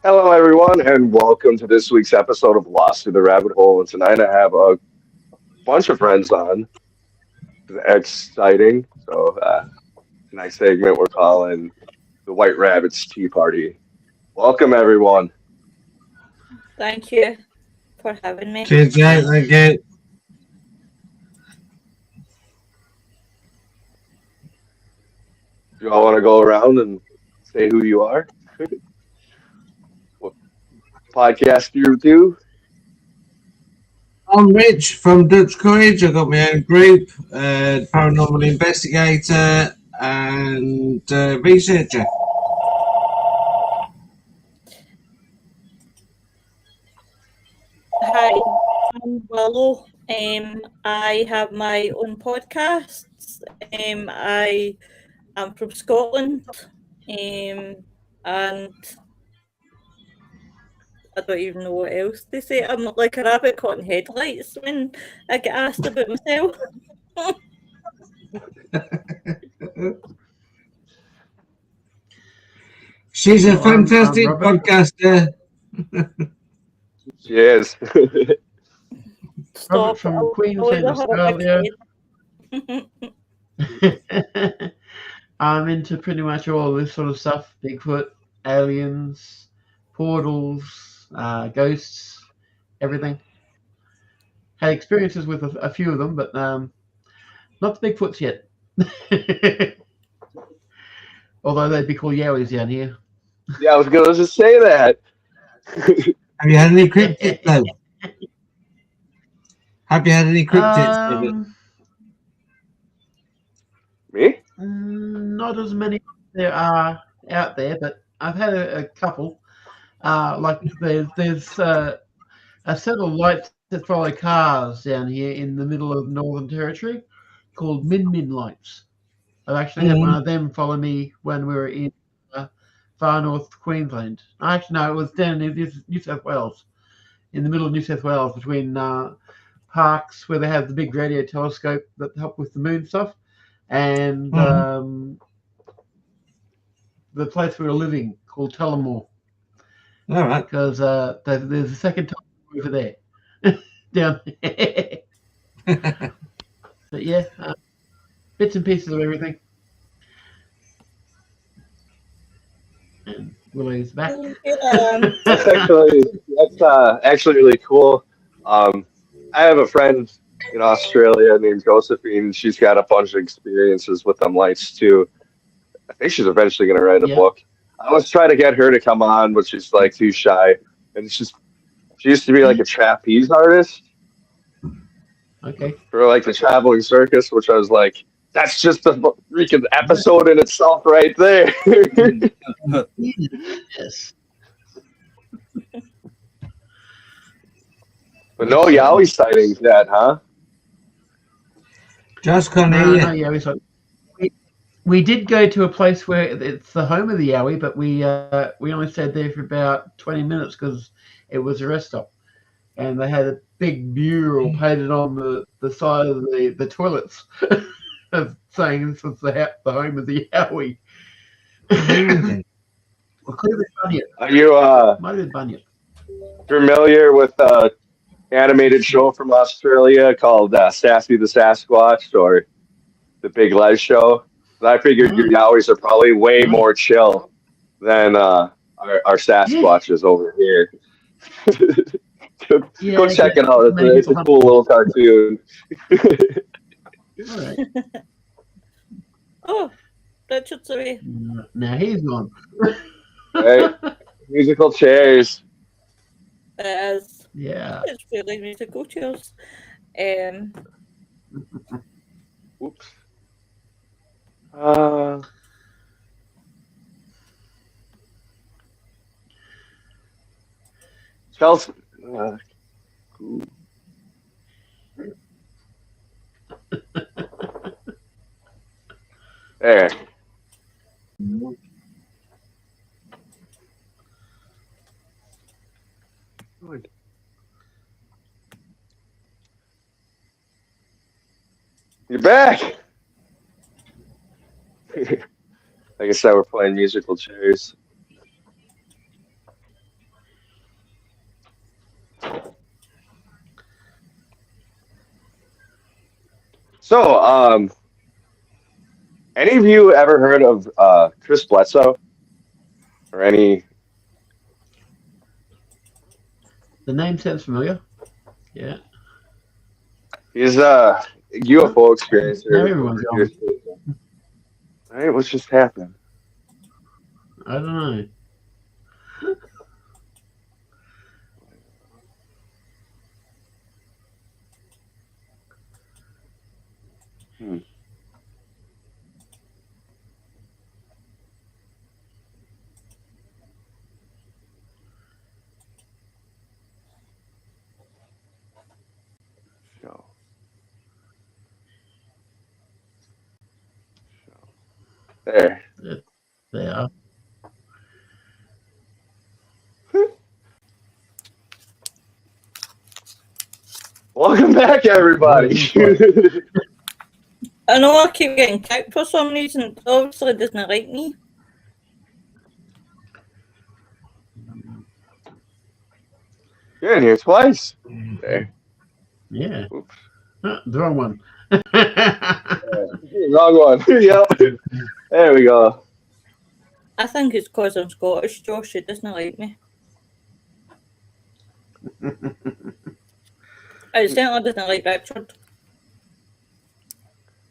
Hello, everyone, and welcome to this week's episode of Lost in the Rabbit Hole. And tonight I have a bunch of friends on. Exciting. Tonight's segment we're calling the White Rabbit's Tea Party. Welcome, everyone. Thank you for having me. Cheers, Jake. Thank you. You all want to go around and say who you are? What podcast you do? I'm Rich from Dutch Courage. I've got my own group, paranormal investigator and researcher. Hi, I'm Willow. I have my own podcasts. I am from Scotland. And I don't even know what else to say. I'm not like a rabbit caught in headlights when I get asked about myself. She's a I'm fantastic Robert. podcaster. Yes. Stop. from I'll Queensland, either have a big Australia. head. I'm into pretty much all this sort of stuff: Bigfoot, aliens, portals, ghosts, everything. Had experiences with a few of them, but not the Bigfoots yet. Although they'd be called Yowies down here. Yeah, I was going to just say that. Have you had any cryptids, though? Have you had any cryptids? Me? Not as many there are out there, but I've had a couple. Like there's a set of lights that follow cars down here in the middle of Northern Territory called Min Min lights. I've actually had one of them follow me when we were in far north Queensland. Actually, no, it was down in New South Wales, in the middle of New South Wales, between parks where they have the big radio telescope that help with the moon stuff, and the place we were living called Tullamore. All right. Because there's a second time over there, down there. But yeah, bits and pieces of everything. And Willow's back. That's actually really cool. I have a friend in Australia named Josephine. She's got a bunch of experiences with them lights too. I think she's eventually going to write a Yeah. book. I was trying to get her to come on, but she's like too shy. And she used to be like a trapeze artist Okay. for like the traveling circus, which I was like, that's just a freaking episode in itself right there. Yes. But no Yowie sightings yet, huh? Just can't hear No, you. no, Yowie. We did go to a place where it's the home of the Yowie, but we only stayed there for about 20 minutes because it was a rest stop, and they had a big mural painted on the side of the toilets, of saying this was the home of the Yowie. Amazing. Well, could have been Bunyip. Are you Might have been Bunyip. familiar with animated show from Australia called Sassy the Sasquatch or the Big Les Show? I figured your Yowies are probably way more chill than our Sasquatches over here. Go check it out. It's a cool little cartoon. All right. Oh, Richard's away. Now he's gone. Right? Musical chairs. It is. Yeah. It's really musical chairs. Oops. Chelsea. Ooh. There. Good. You're back. Like I said, we're playing musical chairs. So, any of you ever heard of Chris Bledsoe or any? The name sounds familiar. Yeah. He's a UFO experiencer. Now everyone's going. All right, what's just happened? I don't know. Show. There. They are. Welcome back, everybody. I know I keep getting kicked for some reason. It obviously doesn't like me. You're in here twice. There. Yeah. Oops. The wrong one. Wrong one. Yep. There we go. I think it's because I'm Scottish, Josh. It doesn't like me. It certainly doesn't like Richard.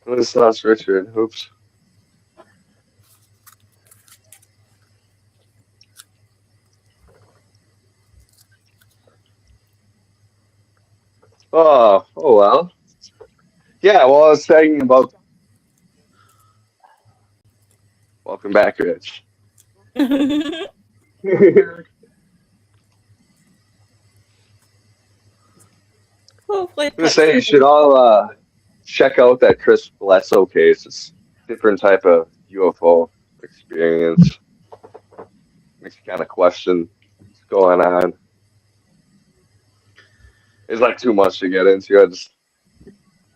This is Richard. Oops. Oh well. Yeah, well, I was saying about. Welcome back, Rich. Hopefully, I'm gonna say you should all check out that Chris Bledsoe case. It's a different type of UFO experience. Makes you kind of question what's going on. It's like too much to get into. I just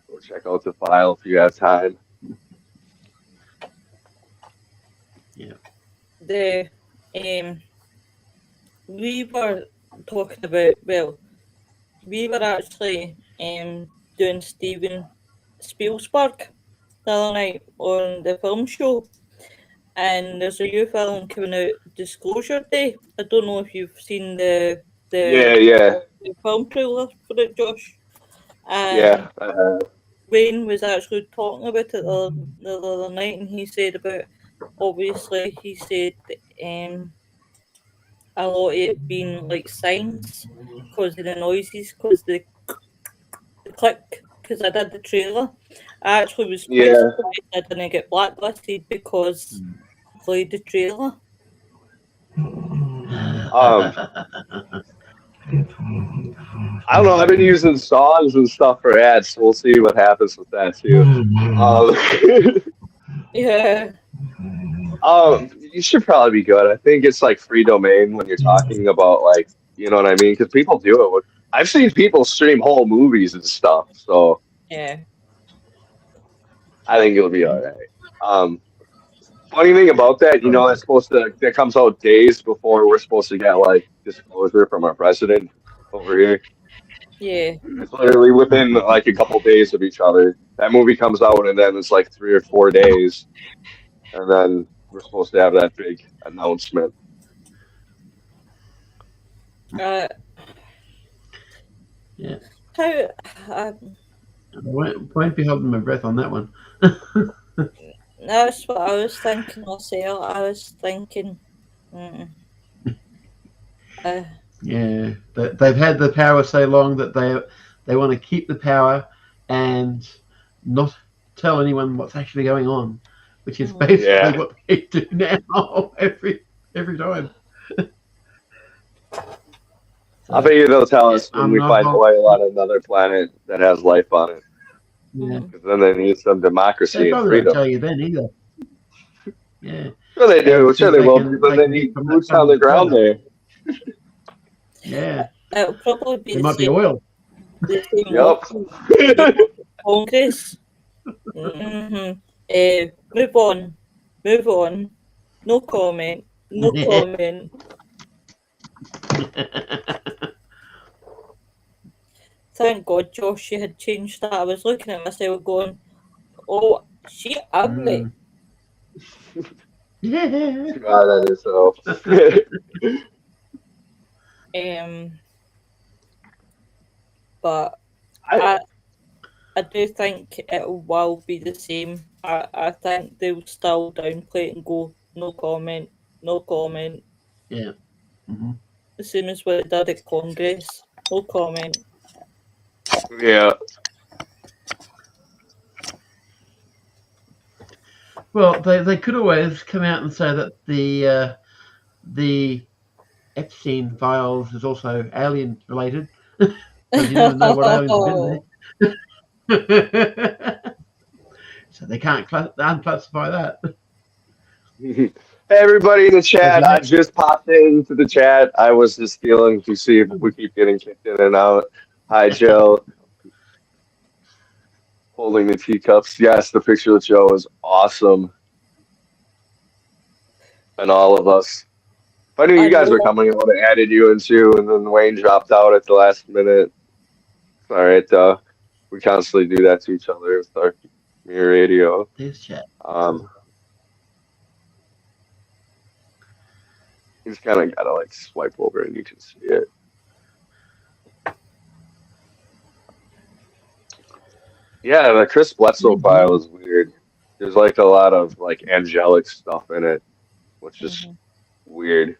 go check out the file if you have time. the we were talking about, well, we were actually doing Steven Spielberg the other night on the film show, and there's a new film coming out, Disclosure Day. I don't know if you've seen the film trailer for it, Josh. Yeah. Wayne was actually talking about it the other night, and he said about, obviously, he said a lot of it being like signs because of the noises, because the click, because I did the trailer. I actually was quite surprised I didn't get blacklisted because I played the trailer. I don't know. I've been using songs and stuff for ads, so we'll see what happens with that too. Yeah. You should probably be good. I think it's like free domain when you're talking about, like, you know what I mean? Because people do it. I've seen people stream whole movies and stuff, so yeah, I think it'll be all right. Funny thing about that, you know, that comes out days before we're supposed to get like disclosure from our president over here. Yeah. It's literally within like a couple days of each other. That movie comes out, and then it's like 3 or 4 days, and then we're supposed to have that big announcement. Yeah. How? I won't be holding my breath on that one. That's what I was thinking myself. I was thinking, yeah, they've had the power so long that they want to keep the power and not tell anyone what's actually going on, which is basically what they do now every time. I bet you they'll tell us when we find oil on another planet that has life on it. Yeah. Because then they need some democracy and freedom. They probably won't tell you then either. Yeah. Sure they do. Sure they will. But they need boots on the ground there. Yeah. It'll probably be. It might be oil. Congress. Move on. No comment. No comment. Thank God, Josh, you had changed that. I was looking at myself going, Oh, she ugly. Yeah. God, that is so. But I do think it will be the same. I think they'll still downplay it and go, no comment, no comment. Yeah. Mhm. The same as what they did at Congress, no comment. Yeah. Well, they could always come out and say that the Epstein files is also alien related, because you never know what aliens have been there. So they can't unclassify that. Hey, everybody in the chat. I just popped into the chat. I was just feeling to see if we keep getting kicked in and out. Hi, Joe. Holding the teacups. Yes, the picture of Joe is awesome. And all of us. If I knew you guys were coming, I would have added you in too, and then Wayne dropped out at the last minute. It's all right. We constantly do that to each other with our Mirror Radio. This chat. You just kind of gotta like swipe over and you can see it. Yeah, the Chris Bledsoe file is weird. There's like a lot of like angelic stuff in it, which is weird.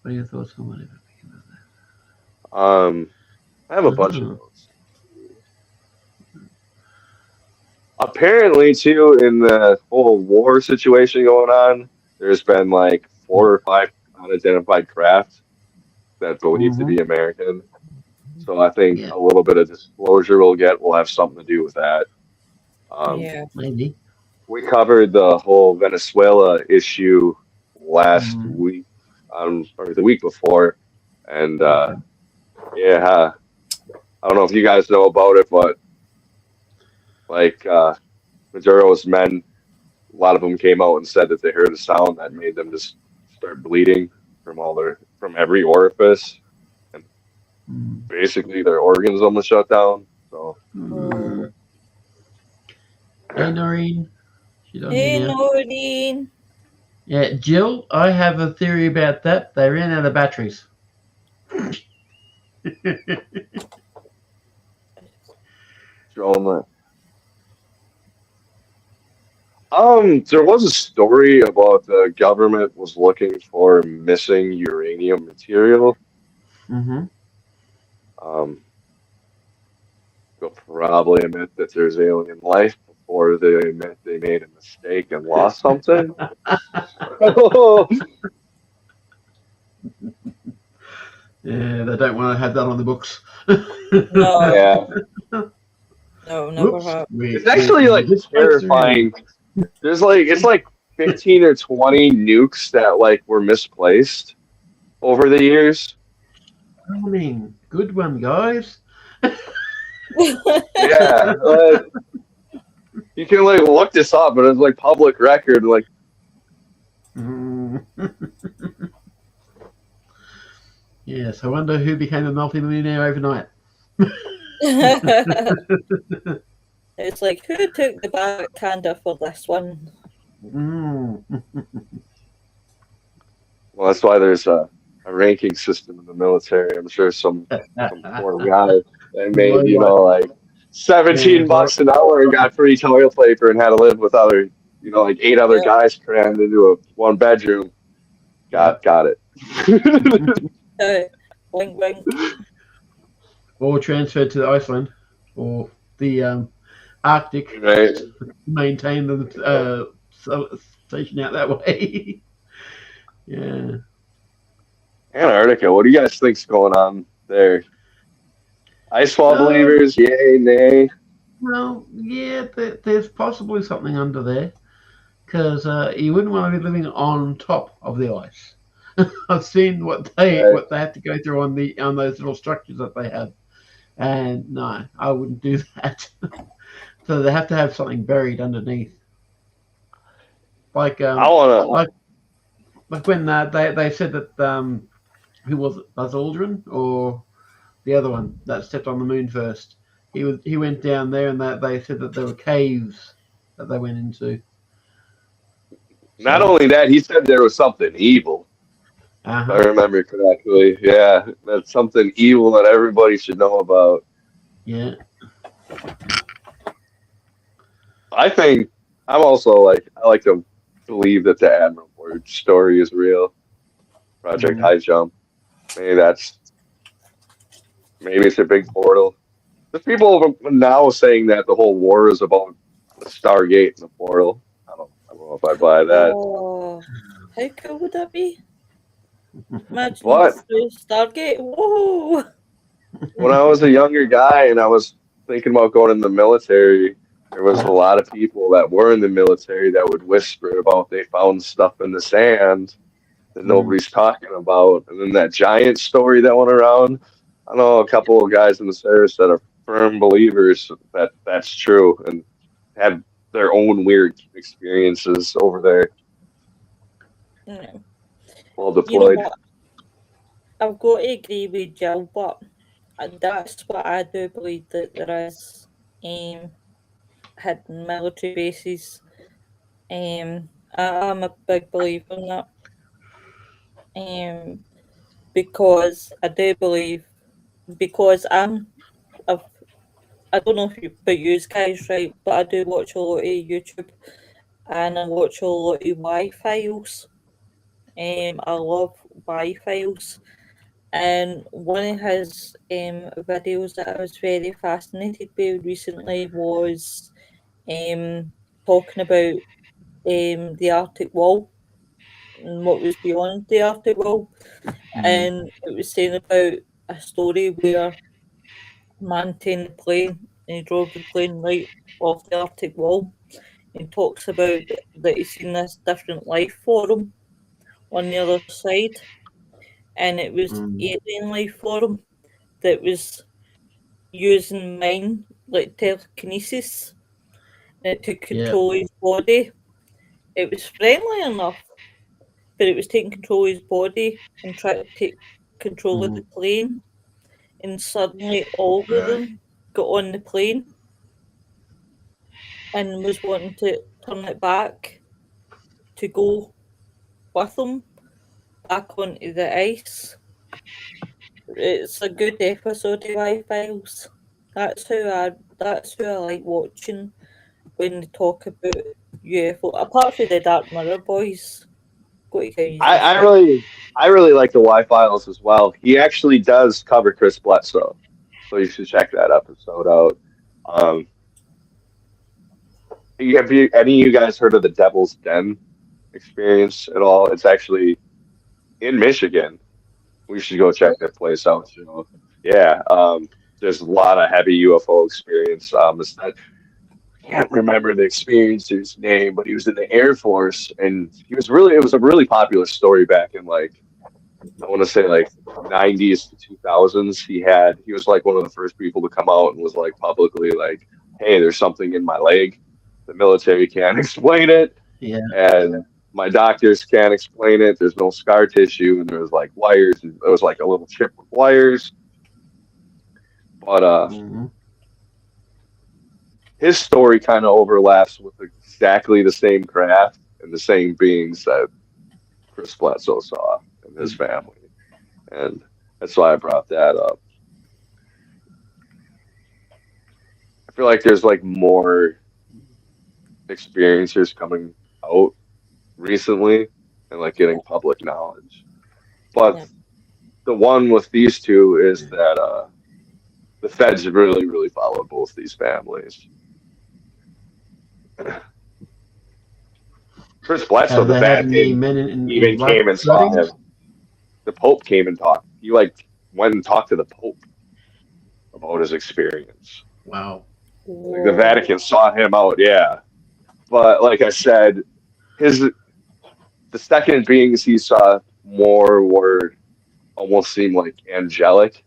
What are your thoughts on whatever? I have a bunch of notes. Apparently, too, in the whole war situation going on, there's been like 4 or 5 unidentified craft that believed to be American. So I think a little bit of disclosure we'll have something to do with that. Maybe. We covered the whole Venezuela issue last week, or the week before, and yeah, I don't know if you guys know about it, but like Maduro's men, a lot of them came out and said that they heard a sound that made them just start bleeding from every orifice, and basically their organs almost shut down. So. Hey, Noreen. Hey, Noreen. Yeah, Jill, I have a theory about that. They ran out of batteries. There was a story about the government was looking for missing uranium material. They'll probably admit that there's alien life before they admit they made a mistake and lost something. Yeah, they don't want to have that on the books. No. Yeah. No, never have. It's actually like terrifying. There's like it's like 15 or 20 nukes that like were misplaced over the years. I mean, good one, guys. Yeah, you can like look this up, but it's like public record. Like, yes, I wonder who became a multimillionaire overnight. It's like, who took the backhander for this one? well, that's why there's a ranking system in the military. I'm sure some poor guy that made like $17 an hour and got free toilet paper and had to live with other like 8 other guys crammed into a 1 bedroom. Got it. Wink, wink. Or transferred to Iceland or the Arctic. Right. Maintain the station out that way. Yeah. Antarctica, what do you guys think's going on there? Icefall believers, yay, nay? Well, yeah, there's possibly something under there, because you wouldn't want to be living on top of the ice. I've seen what they have to go through on those little structures that they have, and no, I wouldn't do that. So they have to have something buried underneath, like like when they said that who was it, Buzz Aldrin or the other one that stepped on the moon first, he went down there, and that they said that there were caves that they went into. Not only that, he said there was something evil. If I Uh-huh. remember correctly. Yeah, that's something evil that everybody should know about. Yeah. I think I'm also like I like to believe that the Admiral Board story is real. Project High Jump. Maybe it's a big portal. There's people now saying that the whole war is about the Stargate and the portal. I don't know if I buy that. Oh, how cool would that be? Imagine But through Stargate. Whoa! when I was a younger guy and I was thinking about going in the military, there was a lot of people that were in the military that would whisper about they found stuff in the sand that nobody's talking about. And then that giant story that went around, I know a couple of guys in the service that are firm believers that that's true and had their own weird experiences over there Yeah. while You know deployed. what? I've got to agree with Jill, but that's what I do believe that there is hidden military bases. I'm a big believer in that. Because I do believe, because I've, I don't know if you, but you guys, right? But I do watch a lot of YouTube, and I watch a lot of Y-Files. I love Y-Files. And one of his videos that I was very fascinated by recently was talking about the Arctic Wall and what was beyond the Arctic Wall. And it was saying about a story where a man taking the plane and he drove the plane right off the Arctic Wall and talks about that he's seen this different life form on the other side. And it was alien life form that was using mind, like telekinesis, and it took control of his body. It was friendly enough, but it was taking control of his body and trying to take control of the plane. And suddenly all of them got on the plane and was wanting to turn it back to go with them back onto the ice. It's a good episode of Y-Files. That's who I like watching when they talk about UFO. Apart from the Dark Mirror boys. I really like the Y-Files as well. He actually does cover Chris Bledsoe, so you should check that episode out. Have any of you guys heard of the Devil's Den experience at all? It's actually in Michigan. We should go check that place out. You know, yeah. There's a lot of heavy UFO experience. I can't remember the experiencer's name, but he was in the Air Force, and it was a really popular story back in like I want to say like 90s to 2000s. He was like one of the first people to come out and was like publicly like, hey, there's something in my leg. The military can't explain it. Yeah. And my doctors can't explain it. There's no scar tissue, and there was like wires. And there was like a little chip with wires. But his story kind of overlaps with exactly the same craft and the same beings that Chris Bledsoe saw and his family, and that's why I brought that up. I feel like there's like more experiencers coming out recently and like getting public knowledge. But the one with these two is that the feds really, really followed both these families. Chris Bledsoe, the Vatican, even came and saw him. The Pope came and talked. He like went and talked to the Pope about his experience. Wow. Like, the Vatican sought him out, yeah. But like I said, the second beings he saw more were almost seemed like angelic.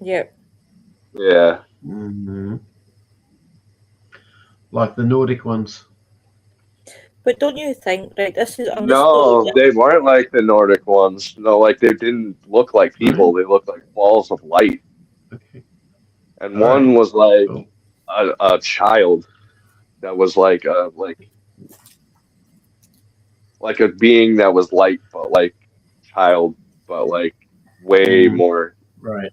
Yep. Yeah. Like the Nordic ones. But don't you think, right, No, they weren't like the Nordic ones. No, like they didn't look like people. They looked like balls of light. Okay. and one was like Cool. a child that was like a being that was light, but like child, but like way Mm. more. Right.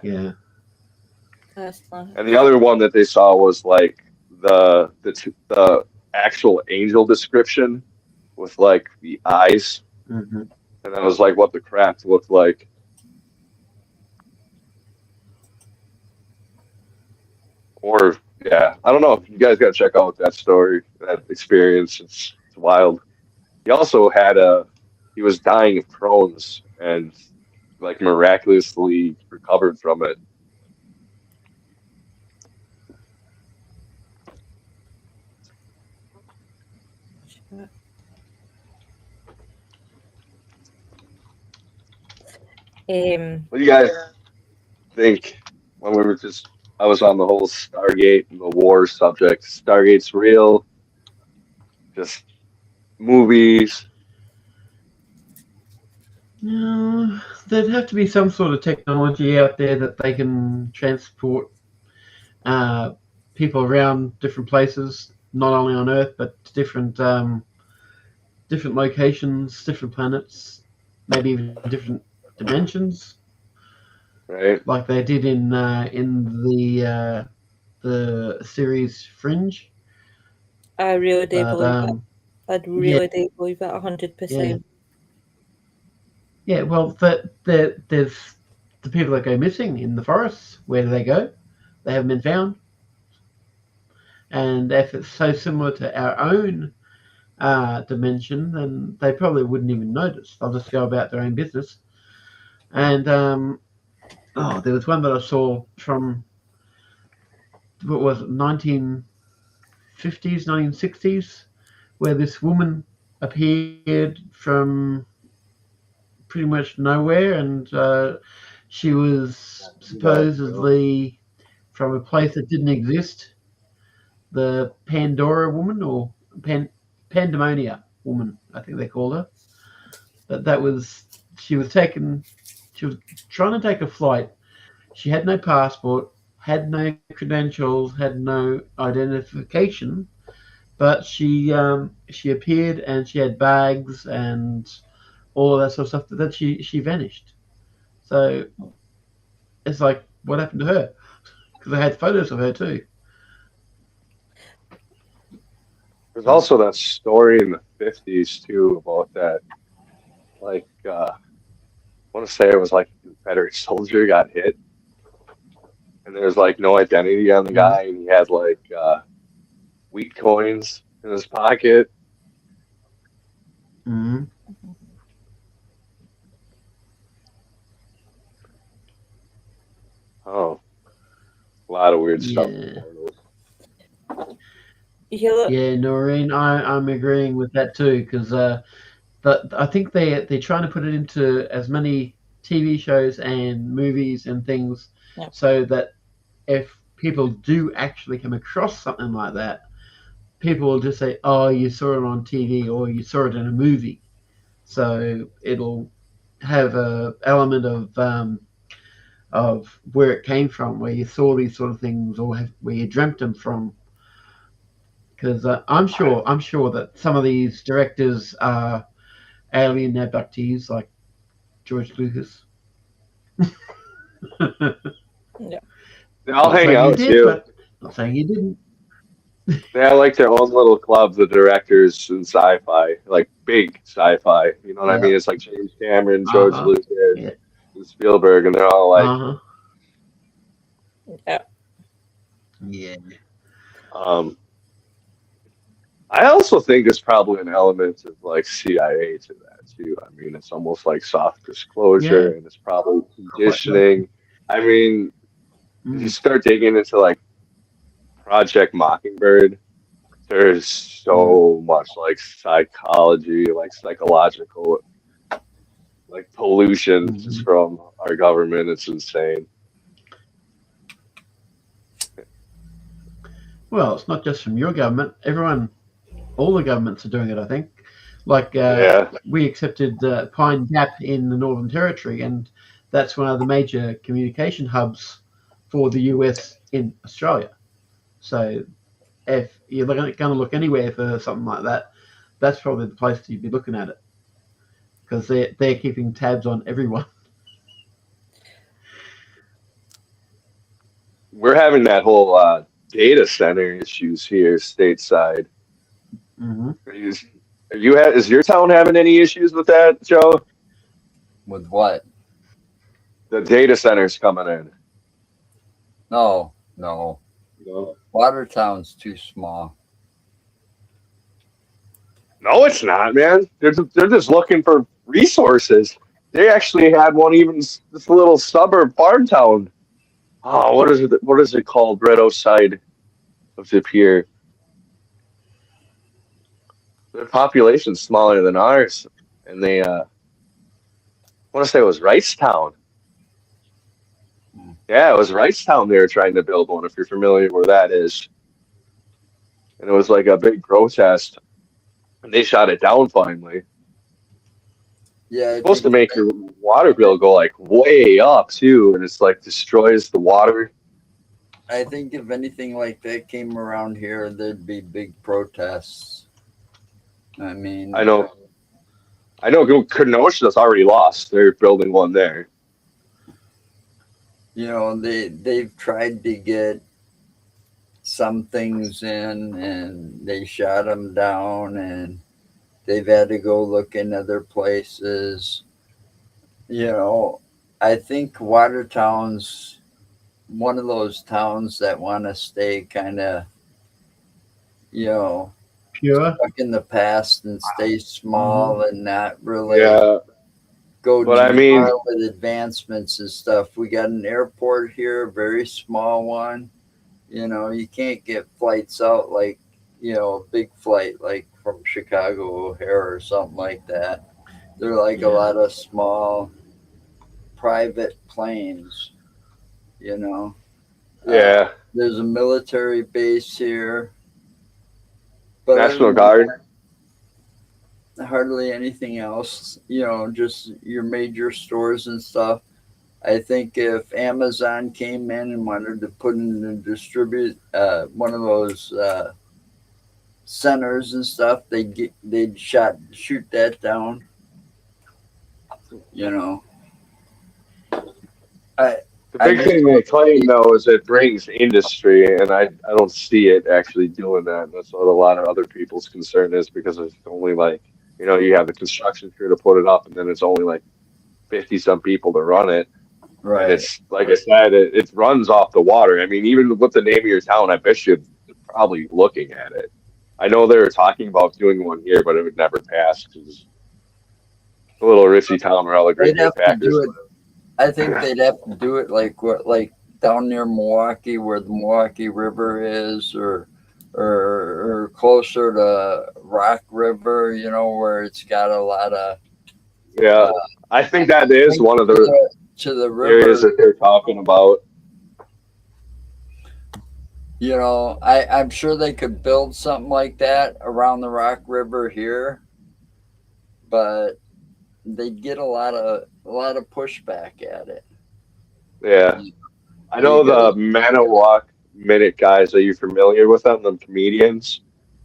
Yeah. That's not. And the other one that they saw was like the actual angel description with like the eyes, Hmm. and that was like what the craft looked like. Or yeah, I don't know. You guys got to check out that story, that experience. It's wild. He also had he was dying of Crohn's and like miraculously recovered from it. What do you guys think when we were just? I was on the whole Stargate and the war subject. Stargate's real. Just movies. No, there'd have to be some sort of technology out there that they can transport people around different places, not only on Earth but to different locations, different planets, maybe even different dimensions, Right? like they did in the series Fringe. I really do But believe it. I'd really do believe it 100%. yeah. Well, there's the people that go missing in the forests. Where do they go? They haven't been found. And if it's so similar to our own dimension, then they probably wouldn't even notice. They'll just go about their own business. And there was one that I saw from what was it, 1950s, 1960s, where this woman appeared from pretty much nowhere, and she was supposedly from a place that didn't exist. The Pandora woman, or Pandemonia woman, I think they called her. She was trying to take a flight. She had no passport, had no credentials, had no identification, but she appeared and she had bags and all of that sort of stuff. But then she vanished. So it's like, what happened to her? Because I had photos of her too. There's also that story in the 50s too about that. Like, I want to say it was like a Confederate soldier got hit, and there's like no identity on the guy, and he had like wheat coins in his pocket. Mm-hmm. Oh, a lot of weird stuff. Yeah, Noreen, I'm agreeing with that too, because I think they're trying to put it into as many TV shows and movies and things, so that if people do actually come across something like that, people will just say, "Oh, you saw it on TV or you saw it in a movie," so it'll have a element of where it came from, where you saw these sort of things, or where you dreamt them from. Because I'm sure that some of these directors are alien abductees, like George Lucas. Yeah. They all hang out too. Not saying you didn't. They have like their own little club, the directors in sci-fi, like big sci-fi. You know what I mean? It's like James Cameron, George Lucas, and Spielberg, and they're all like, yeah. I also think there's probably an element of like CIA to that too. I mean, it's almost like soft disclosure, and it's probably conditioning. I mean, if you start digging into like Project Mockingbird, there's so much like psychology, like psychological, like pollution just from our government. It's insane. Well, it's not just from your government. All the governments are doing it, I think. Like we accepted Pine Gap in the Northern Territory, and that's one of the major communication hubs for the US in Australia. So if you're going to look anywhere for something like that, that's probably the place you'd be looking at it, because they're keeping tabs on everyone. We're having that whole data center issues here stateside. Mm-hmm. Is your town having any issues with that, Joe? With what? The data centers coming in. No. No. Watertown's too small. No, it's not, man. They're just looking for resources. They actually had one, even this little suburb farm town. Oh, what is it called? Red side of the pier. Their population's smaller than ours, and they I want to say it was Wrightstown. Yeah, it was Wrightstown. They were trying to build one, if you're familiar where that is. And it was like a big protest, and they shot it down finally. Yeah, It's supposed to make your water bill go like way up too, and it's like destroys the water. I think if anything like that came around here, there'd be big protests. I mean, I know Kenosha's already lost. They're building one there. you know, they've tried to get some things in, and they shot them down, and they've had to go look in other places. You know, I think Watertown's one of those towns that want to stay kind of, you know, Pure. stuck in the past and stay small and not really Yeah, go but too I mean- far with advancements and stuff. We got an airport here, a very small one. You know, you can't get flights out like, you know, a big flight like from Chicago O'Hare or something like that. They're like a lot of small private planes, you know. yeah. There's a military base here. But National Guard. hardly anything else, you know, just your major stores and stuff. I think if Amazon came in and wanted to put in and distribute one of those centers and stuff, they'd shoot that down. You know, The big thing they claim though is it brings industry, and I don't see it actually doing that. And that's what a lot of other people's concern is, because it's only like, you know, you have the construction crew to put it up, and then it's only like 50 some people to run it. right? And it's like I said, it runs off the water. I mean, even with the name of your town, I bet you're probably looking at it. I know they were talking about doing one here, but it would never pass because it's a little risky town where all the great They'd have to Packers do it. live. I think they'd have to do it like down near Milwaukee, where the Milwaukee River is, or closer to Rock River, you know, where it's got a lot of Yeah, I think that is one of the to the areas river. that they're talking about. You know, I'm sure they could build something like that around the Rock River here, but they'd get a lot of pushback at it. Yeah, I know the Manawak Minute guys. Are you familiar with them? The comedians.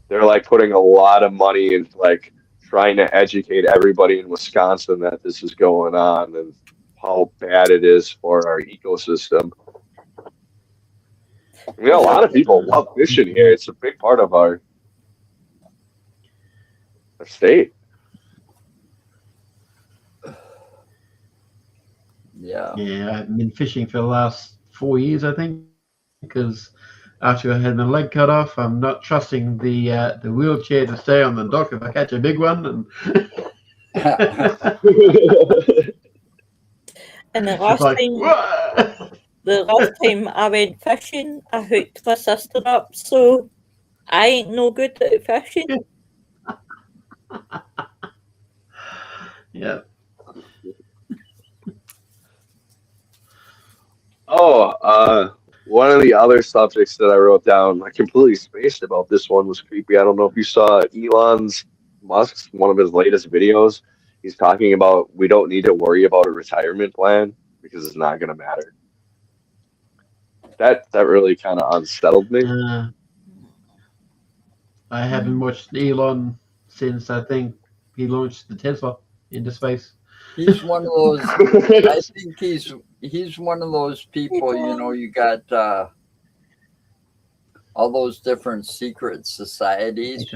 They're like putting a lot of money into like trying to educate everybody in Wisconsin that this is going on and how bad it is for our ecosystem. I mean, a lot of people love fishing here. It's a big part of our state. Yeah. Yeah, I've been fishing for the last 4 years, I think, because after I had my leg cut off, I'm not trusting the wheelchair to stay on the dock if I catch a big one. And And the it's last like, time, "Whoa!" the last time I went fishing, I hooked my sister up, so I ain't no good at fishing. Yeah. One of the other subjects that I wrote down, I completely spaced about this one, was creepy. I don't know if you saw Musk's, one of his latest videos. He's talking about we don't need to worry about a retirement plan because it's not going to matter. That really kind of unsettled me. I haven't watched Elon since I think he launched the Tesla into space. He's one of those. I think he's one of those people. You know, you got all those different secret societies.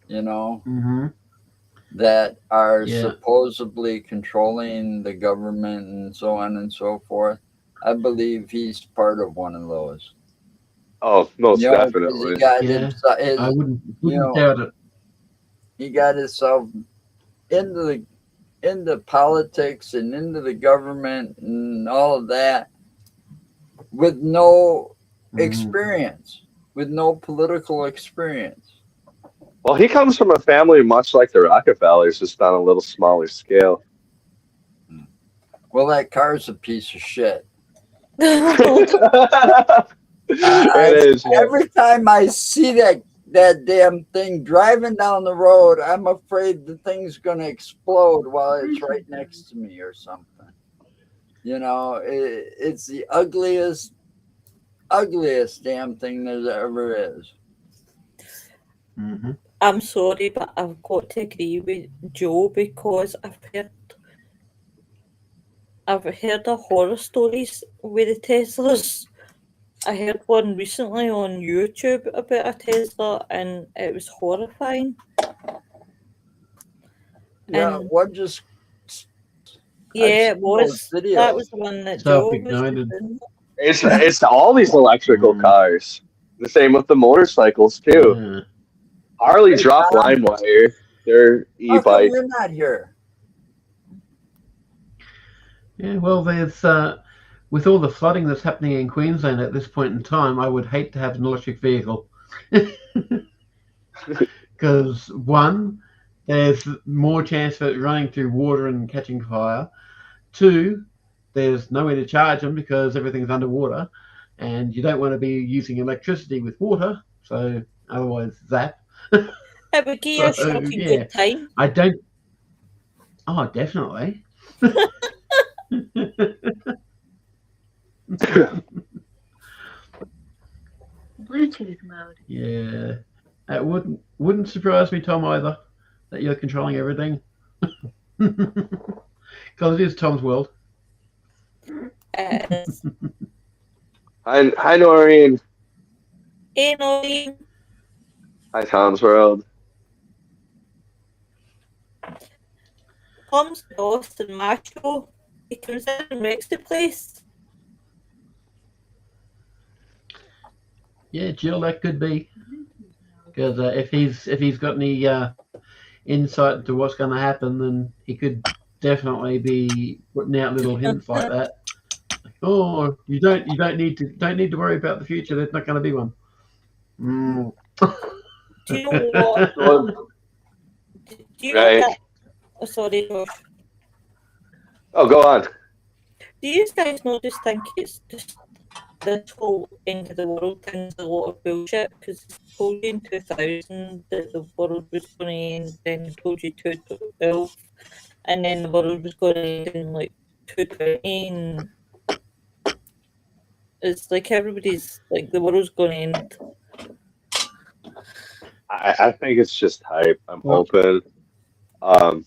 You know, that are supposedly controlling the government and so on and so forth. I believe he's part of one of those. Oh, most definitely. He got I wouldn't doubt it. He got himself into politics and into the government and all of that with no experience, with no political experience. Well, he comes from a family much like the Rockefellers, just on a little smaller scale. Well, that car's a piece of shit. It is. Every time I see that damn thing driving down the road, I'm afraid the thing's gonna explode while it's right next to me or something. You know, it's the ugliest damn thing there ever is. I'm sorry, but I've got to agree with Joe because I've heard of horror stories with the Teslas. I heard one recently on YouTube about a Tesla, and it was horrifying. Yeah, And what just? yeah, it was. Videos. That was the one that Joe was Self-ignited. using. It's all these electrical cars. The same with the motorcycles too. Yeah. Harley dropped LimeWire. Their How come e-bike. you're not here? Yeah, well, there's with all the flooding that's happening in Queensland at this point in time, I would hate to have an electric vehicle. Because one, there's more chance of it running through water and catching fire. Two, there's no way to charge them because everything's underwater, and you don't want to be using electricity with water, so otherwise zap. It would give you a So, shocking yeah. good time. I don't. Oh, definitely. Bluetooth mode. Yeah, it wouldn't surprise me, Tom, either, that you're controlling everything. Because it is Tom's world. Hi, Noreen. Hey, Noreen. Hi, Tom's World. Tom's lost in my show. He comes in and wrecks the place. Yeah, Jill, that could be. Because if he's got any insight into what's going to happen, then he could definitely be putting out little hints like that. Like, oh, you don't need to worry about the future. There's not going to be one. Do you know what? Do you know Right. that? Oh, sorry, Josh. Oh, go on. Do you guys not just think it's just this whole end of the world thing's a lot of bullshit? Because it told you in 2000 that the world was going to end, then it told you 2012, and then the world was going to end in like 2020. And it's like everybody's like the world's going to end. I think it's just hype. I'm Well- hoping. Well,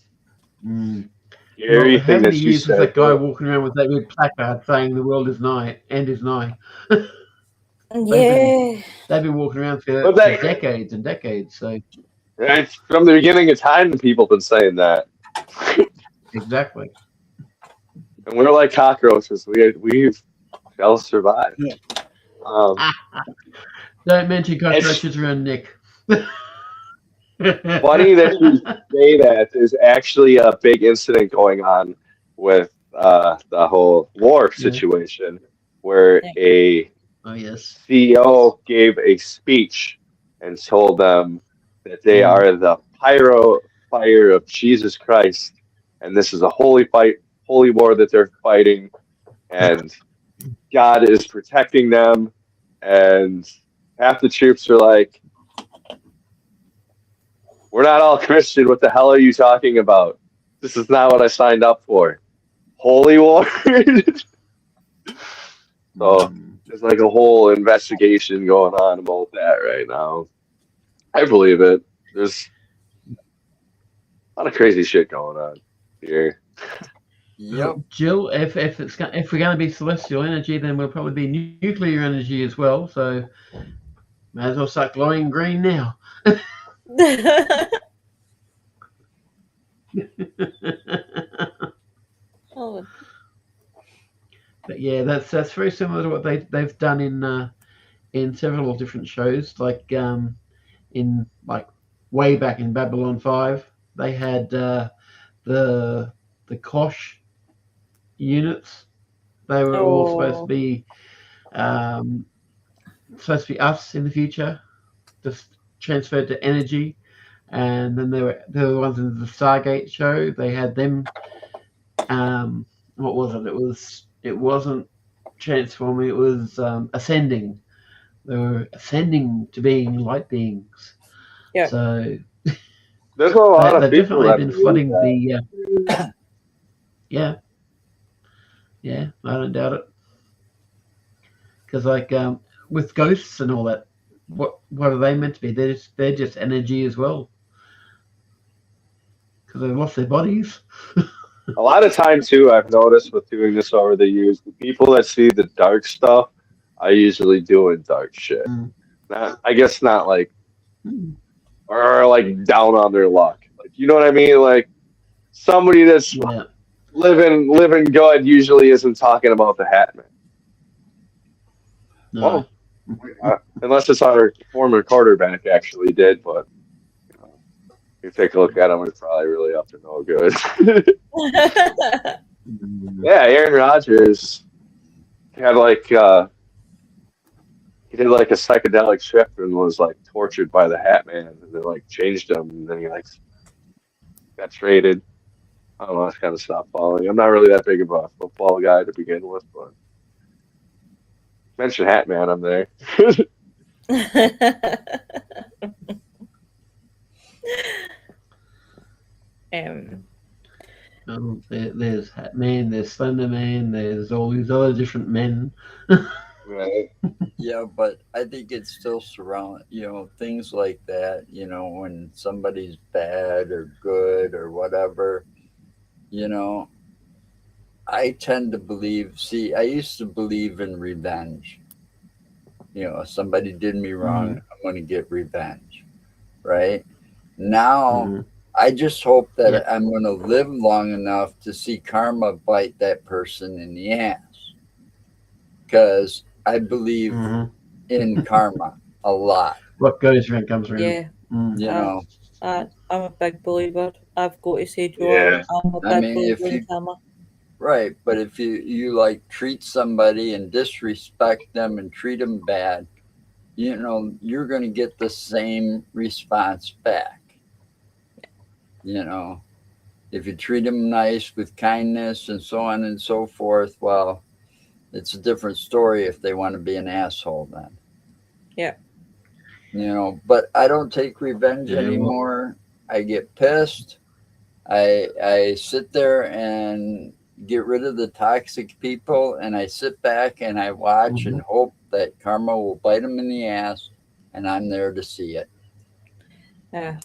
Everything how that many you years is said. that guy walking around with that big placard saying the world is nigh, end is nigh? Yeah. They've been walking around for But that- decades and decades. So Right? From the beginning of time, people have been saying that. exactly. And we're like cockroaches. We shall survive. Don't mention cockroaches around Nick. Funny that you say that. There's actually a big incident going on with the whole war situation where a Oh yes. CEO gave a speech and told them that they are the pyro fire of Jesus Christ, and this is a holy war that they're fighting, and God is protecting them. And half the troops are like, "We're not all Christian. What the hell are you talking about? This is not what I signed up for." holy war. So there's like a whole investigation going on about that right now. I believe it. There's a lot of crazy shit going on here. Yep. Jill, if we're going to be celestial energy, then we'll probably be nuclear energy as well. So may as well start glowing green now. Oh, But yeah, that's very similar to what they've done in several different shows. Like in like way back in Babylon 5, they had the Kosh units. They were all supposed to be us in the future, just transferred to energy. And then there were the ones in the Stargate show. They had them. What was it? It wasn't transforming. It was ascending. They were ascending to being light beings. Yeah. So There's a lot of they've people definitely that been believe flooding that. the. Yeah, I don't doubt it. Because like with ghosts and all that, what are they meant to be? They're just energy as well. Because they've lost their bodies. A lot of time too, I've noticed with doing this over the years, the people that see the dark stuff are usually doing dark shit. Not, I guess not like, or like down on their luck. Like, you know what I mean? Like somebody that's Yeah. living good usually isn't talking about the Hat Man. No. Well, unless it's our former quarterback actually did, but you know, you take a look at him, it's probably really up to no good. Yeah, Aaron Rodgers had like he did like a psychedelic trip and was like tortured by the Hat Man, and they like changed him, and then he like got traded. I don't know, it's kind of stopped following. I'm not really that big of a football guy to begin with, but mention Hat Man, I'm there. There's Hat Man, there's Slender Man, there's all these other different men. Right. Yeah, but I think it's still things like that, when somebody's bad or good or whatever, I tend to believe, I used to believe in revenge. If somebody did me wrong, I'm going to get revenge, right? Now, I just hope that I'm going to live long enough to see karma bite that person in the ass. Because I believe in karma a lot. What goes around comes around. Yeah. I'm a big believer. I've got to say, Joe, Yeah. I'm a big believer in karma. Right, but if you like treat somebody and disrespect them and treat them bad, you're going to get the same response back. If you treat them nice with kindness and so on and so forth, well, it's a different story if they want to be an asshole then. Yeah. But I don't take revenge anymore. I get pissed. I sit there and get rid of the toxic people, and I sit back and I watch and hope that karma will bite them in the ass, and I'm there to see it. Yeah.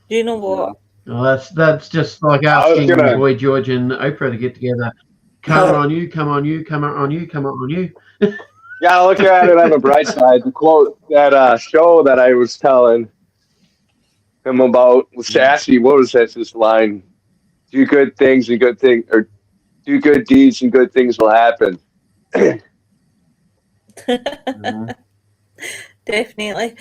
Do you know what? Well, that's just like asking Boy George and Oprah to get together. Come on you, come on you, come on you, come on you. Yeah, look at it on the bright side. The quote, that show that I was telling him about with Sassy, what was that this line? Do good things and good things, or do good deeds and good things will happen. Definitely.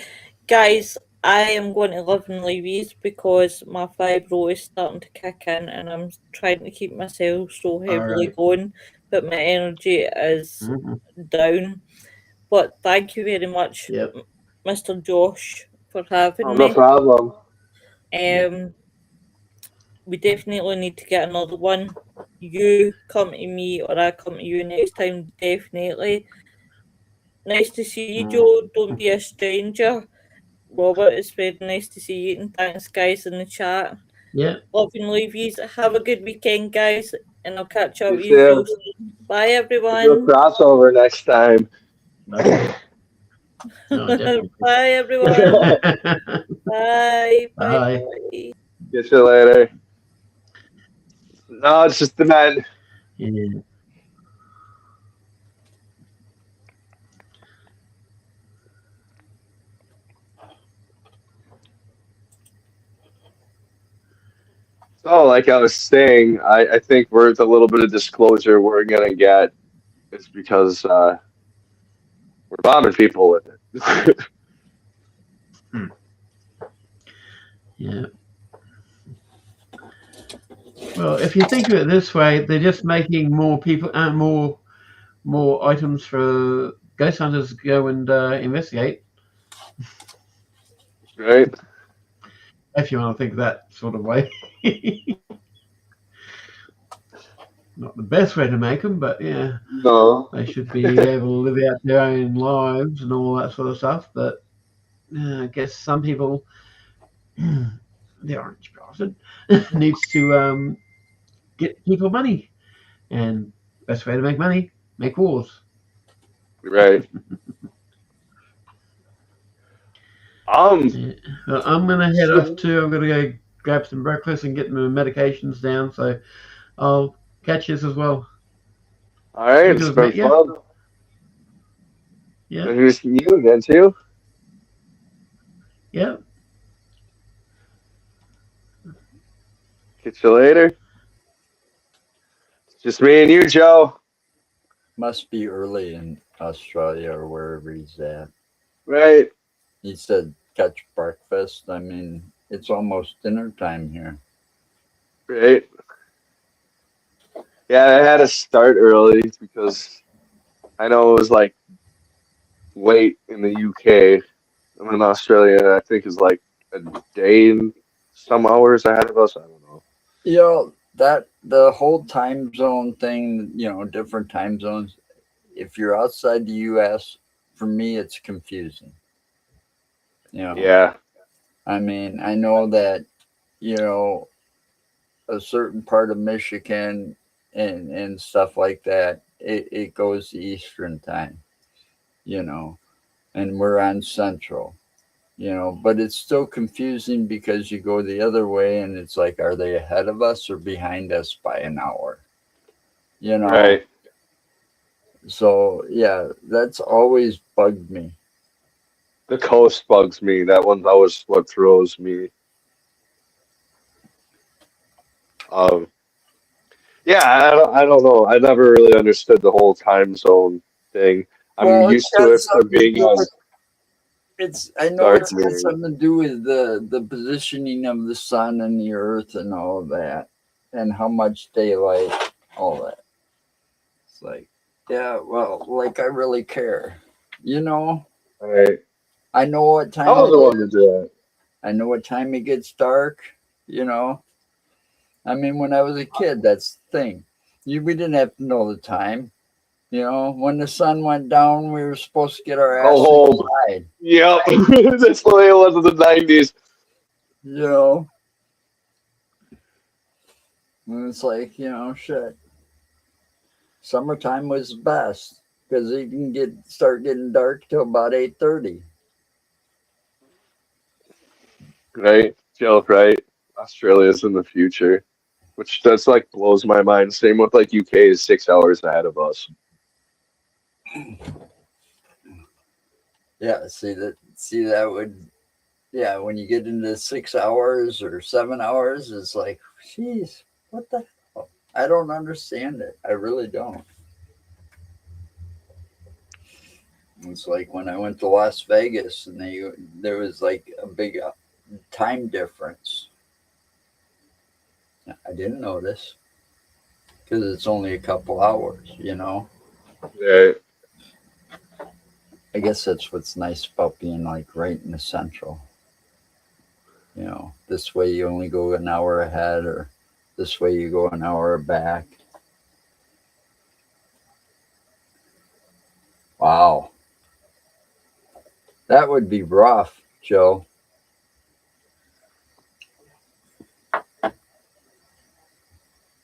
Guys, I am going to live and leave these because my fibro is starting to kick in and I'm trying to keep myself so heavily going, but my energy is down. But thank you very much, Mr. Josh, for having me. No problem. We definitely need to get another one. You come to me or I come to you next time, definitely. Nice to see you, Joe. Don't be a stranger. Robert, it's very nice to see you, and thanks, guys, in the chat. Yeah. Love and leave yous. Have a good weekend, guys. and I'll catch up You with you too. real soon. Bye, Do a everyone. crossover next time. No, definitely. Bye, everyone. Bye. Bye. Bye. Bye. Get you later. No, it's just the man. Yeah. So, like I was saying, I think with a little bit of disclosure we're gonna get is because we're bombing people with it. Yeah. Well, if you think of it this way, they're just making more people, more items for ghost hunters to go and investigate. Right? If you want to think that sort of way. Not the best way to make them, but yeah, No. they should be able to live out their own lives and all that sort of stuff. But I guess some people, the orange bastard, needs to get people money, and best way to make money, make wars. Right. Yeah. Well, I'm gonna head off too. I'm gonna go grab some breakfast and get my medications down. So I'll catch you as well. All right, Good it's to have been met you. fun. Yeah. Nice to meet you again too. Yeah. Catch you later. It's just me and you, Joe. Must be early in Australia or wherever he's at. Right. He said catch breakfast. I mean, it's almost dinner time here. Right. Yeah, I had to start early because I know it was like late in the UK. I'm in Australia, I think is like a day and some hours ahead of us. I don't know. You know, that the whole time zone thing, different time zones. If you're outside the US, for me, it's confusing. Yeah. I mean, I know that, a certain part of Michigan and stuff like that, it goes to Eastern time, and we're on Central, but it's still confusing because you go the other way and it's like, are they ahead of us or behind us by an hour? Right. So, yeah, that's always bugged me. The coast bugs me. That one's always what throws me. Yeah, I don't know. I never really understood the whole time zone thing. I'm Well, used to it from being on. I know Sorry, it's got something to do with the positioning of the sun and the earth and all of that, and how much daylight, all that. It's like, yeah, well, like I really care, Right. I know what time. I was the one to do that. I know what time it gets dark. I mean, when I was a kid, that's the thing. We didn't have to know the time. When the sun went down, we were supposed to get our ass inside. Yep. That's the way it was in the 90s. And it's like, shit. Summertime was the best because it can start getting dark till about 8:30. Right? Joe, right? Australia's in the future, which that's like blows my mind. Same with like UK is 6 hours ahead of us. Yeah, see that would, yeah, when you get into 6 hours or 7 hours, it's like, geez, what the hell? I don't understand it. I really don't. It's like when I went to Las Vegas and there was like a big time difference. I didn't notice because it's only a couple hours, Right. I guess that's what's nice about being like right in the central. This way you only go an hour ahead, or this way you go an hour back. Wow. That would be rough, Joe.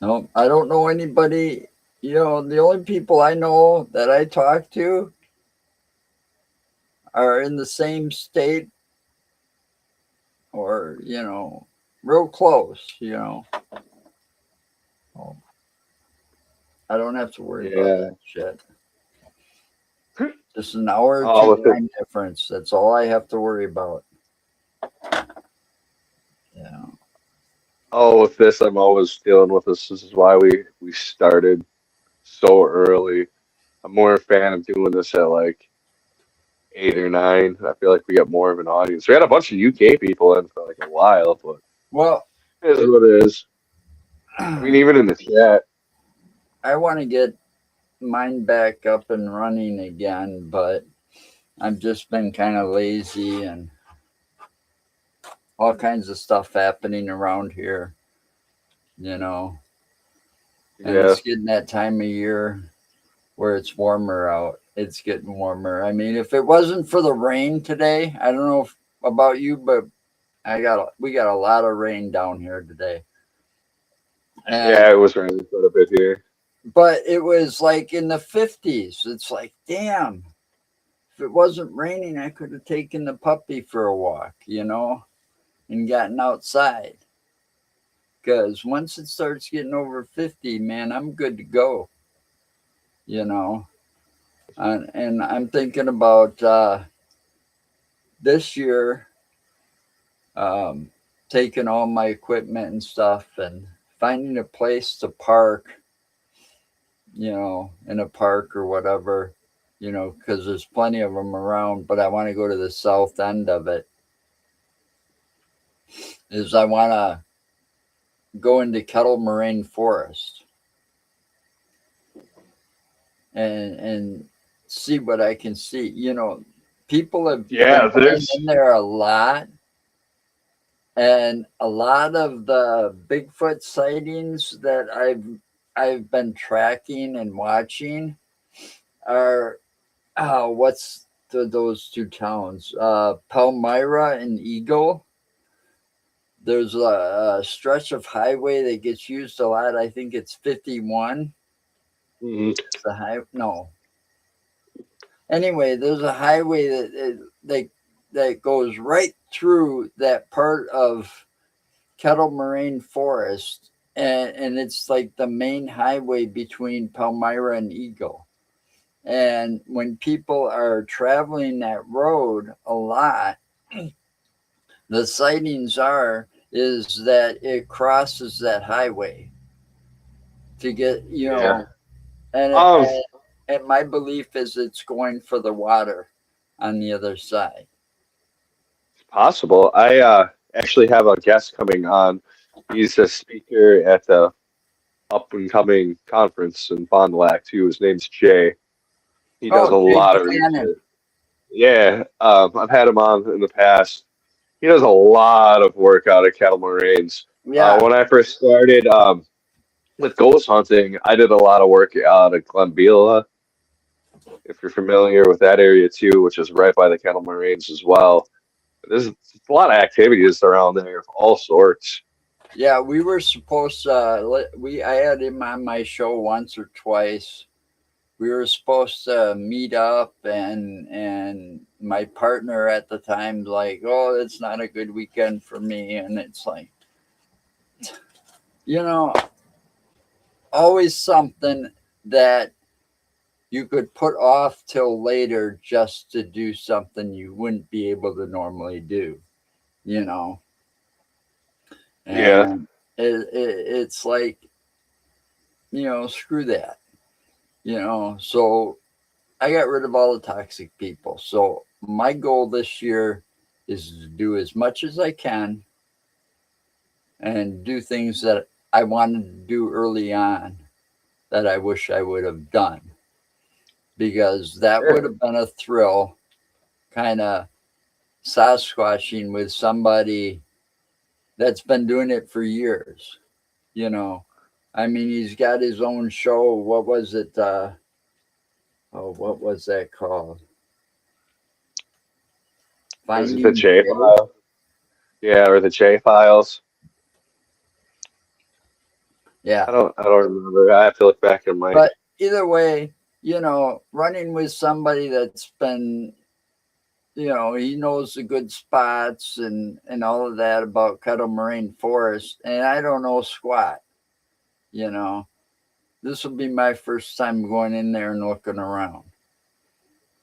No, I don't know anybody. You know, the only people I know that I talk to are in the same state or, you know, real close, you know. Oh, I don't have to worry about Yeah. that shit. Just an hour or Oh, two with time difference. That's all I have to worry about. Yeah. with this, I'm always dealing with this. This is why we started so early. I'm more a fan of doing this at like 8 or 9. I feel like we got more of an audience. We had a bunch of UK people in for like a while, but Well, it is what it is. I mean, even in the chat. I want to get mine back up and running again, but I've just been kind of lazy and all kinds of stuff happening around here, you know. And Yeah. it's getting that time of year where it's warmer out. It's getting warmer. I mean, if it wasn't for the rain today, I don't know about you, but we got a lot of rain down here today. And Yeah, it was raining quite a bit here. but it was like in the 50s. It's like, damn, if it wasn't raining, I could have taken the puppy for a walk, you know, and gotten outside. Because once it starts getting over 50, man, I'm good to go, you know. And I'm thinking about this year taking all my equipment and stuff and finding a place to park, you know, in a park or whatever, you know, because there's plenty of them around, but I want to go to the south end of it. Is I want to go into Kettle Moraine Forest and see what I can see. You know, people have Yeah, been going there's in there a lot, and a lot of the Bigfoot sightings that I've been tracking and watching are what's those two towns, Palmyra and Eagle. There's a stretch of highway that gets used a lot. I think it's 51. mhm. The high no. Anyway, there's a highway that goes right through that part of Kettle Moraine Forest, and it's like the main highway between Palmyra and Eagle. And when people are traveling that road a lot, the sightings is that it crosses that highway to get, you Yeah. know, and, Um, and my belief is it's going for the water on the other side. it's possible. I actually have a guest coming on. He's a speaker at the up and coming conference in Fond du Lac too. His name's Jay. He does a Oh, Jay lot of Buchanan. research. Yeah, I've had him on in the past. He does a lot of work out at Kettle Moraines. Yeah. When I first started with ghost hunting, I did a lot of work out at Glenvilla, if you're familiar with that area too, which is right by the Kettle Moraines as well. There's a lot of activities around there of all sorts. Yeah, we were supposed to, I had him on my show once or twice. We were supposed to meet up, and my partner at the time like, oh, it's not a good weekend for me. And it's like, you know, always something that you could put off till later just to do something you wouldn't be able to normally do, you know. Yeah. And it's like, you know, screw that, you know. So I got rid of all the toxic people. So my goal this year is to do as much as I can and do things that I wanted to do early on that I wish I would have done, because that would have been a thrill, kind of Sasquatching with somebody that's been doing it for years, you know. I mean, he's got his own show. What was it? What was that called? Was it Finding the J Jay? file? Yeah, or the J files. Yeah. I don't remember. I have to look back in my. But either way, running with somebody that's been, he knows the good spots and all of that about Kettle Moraine Forest, and I don't know squat. This will be my first time going in there and looking around.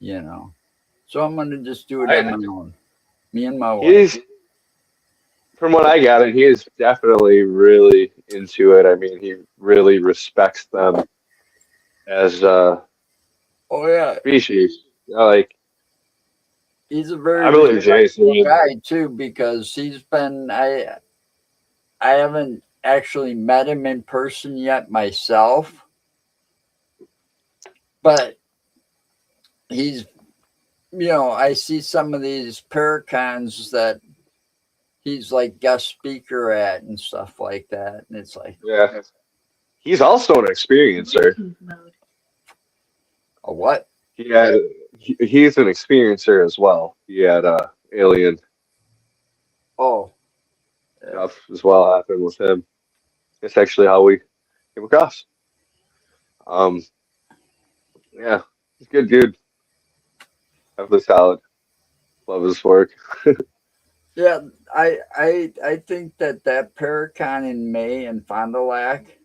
So I'm gonna just do it on my own. Me and my wife. He's, from what I gathered, he is definitely really into it. I mean, he really respects them as a Oh yeah, species. Like, he's a very I believe Jason. guy too, because he's been. I haven't actually met him in person yet myself, but he's. I see some of these Paracons that he's like guest speaker at and stuff like that, and it's like, Yeah. He's also an experiencer. Bluetooth mode. a what? He's an experiencer as well. He had alien Oh, stuff as well happen with him. That's actually how we came across. Um, yeah, he's a good dude. Definitely solid. Love his work. yeah. I think that Paracon in May in Fond du Lac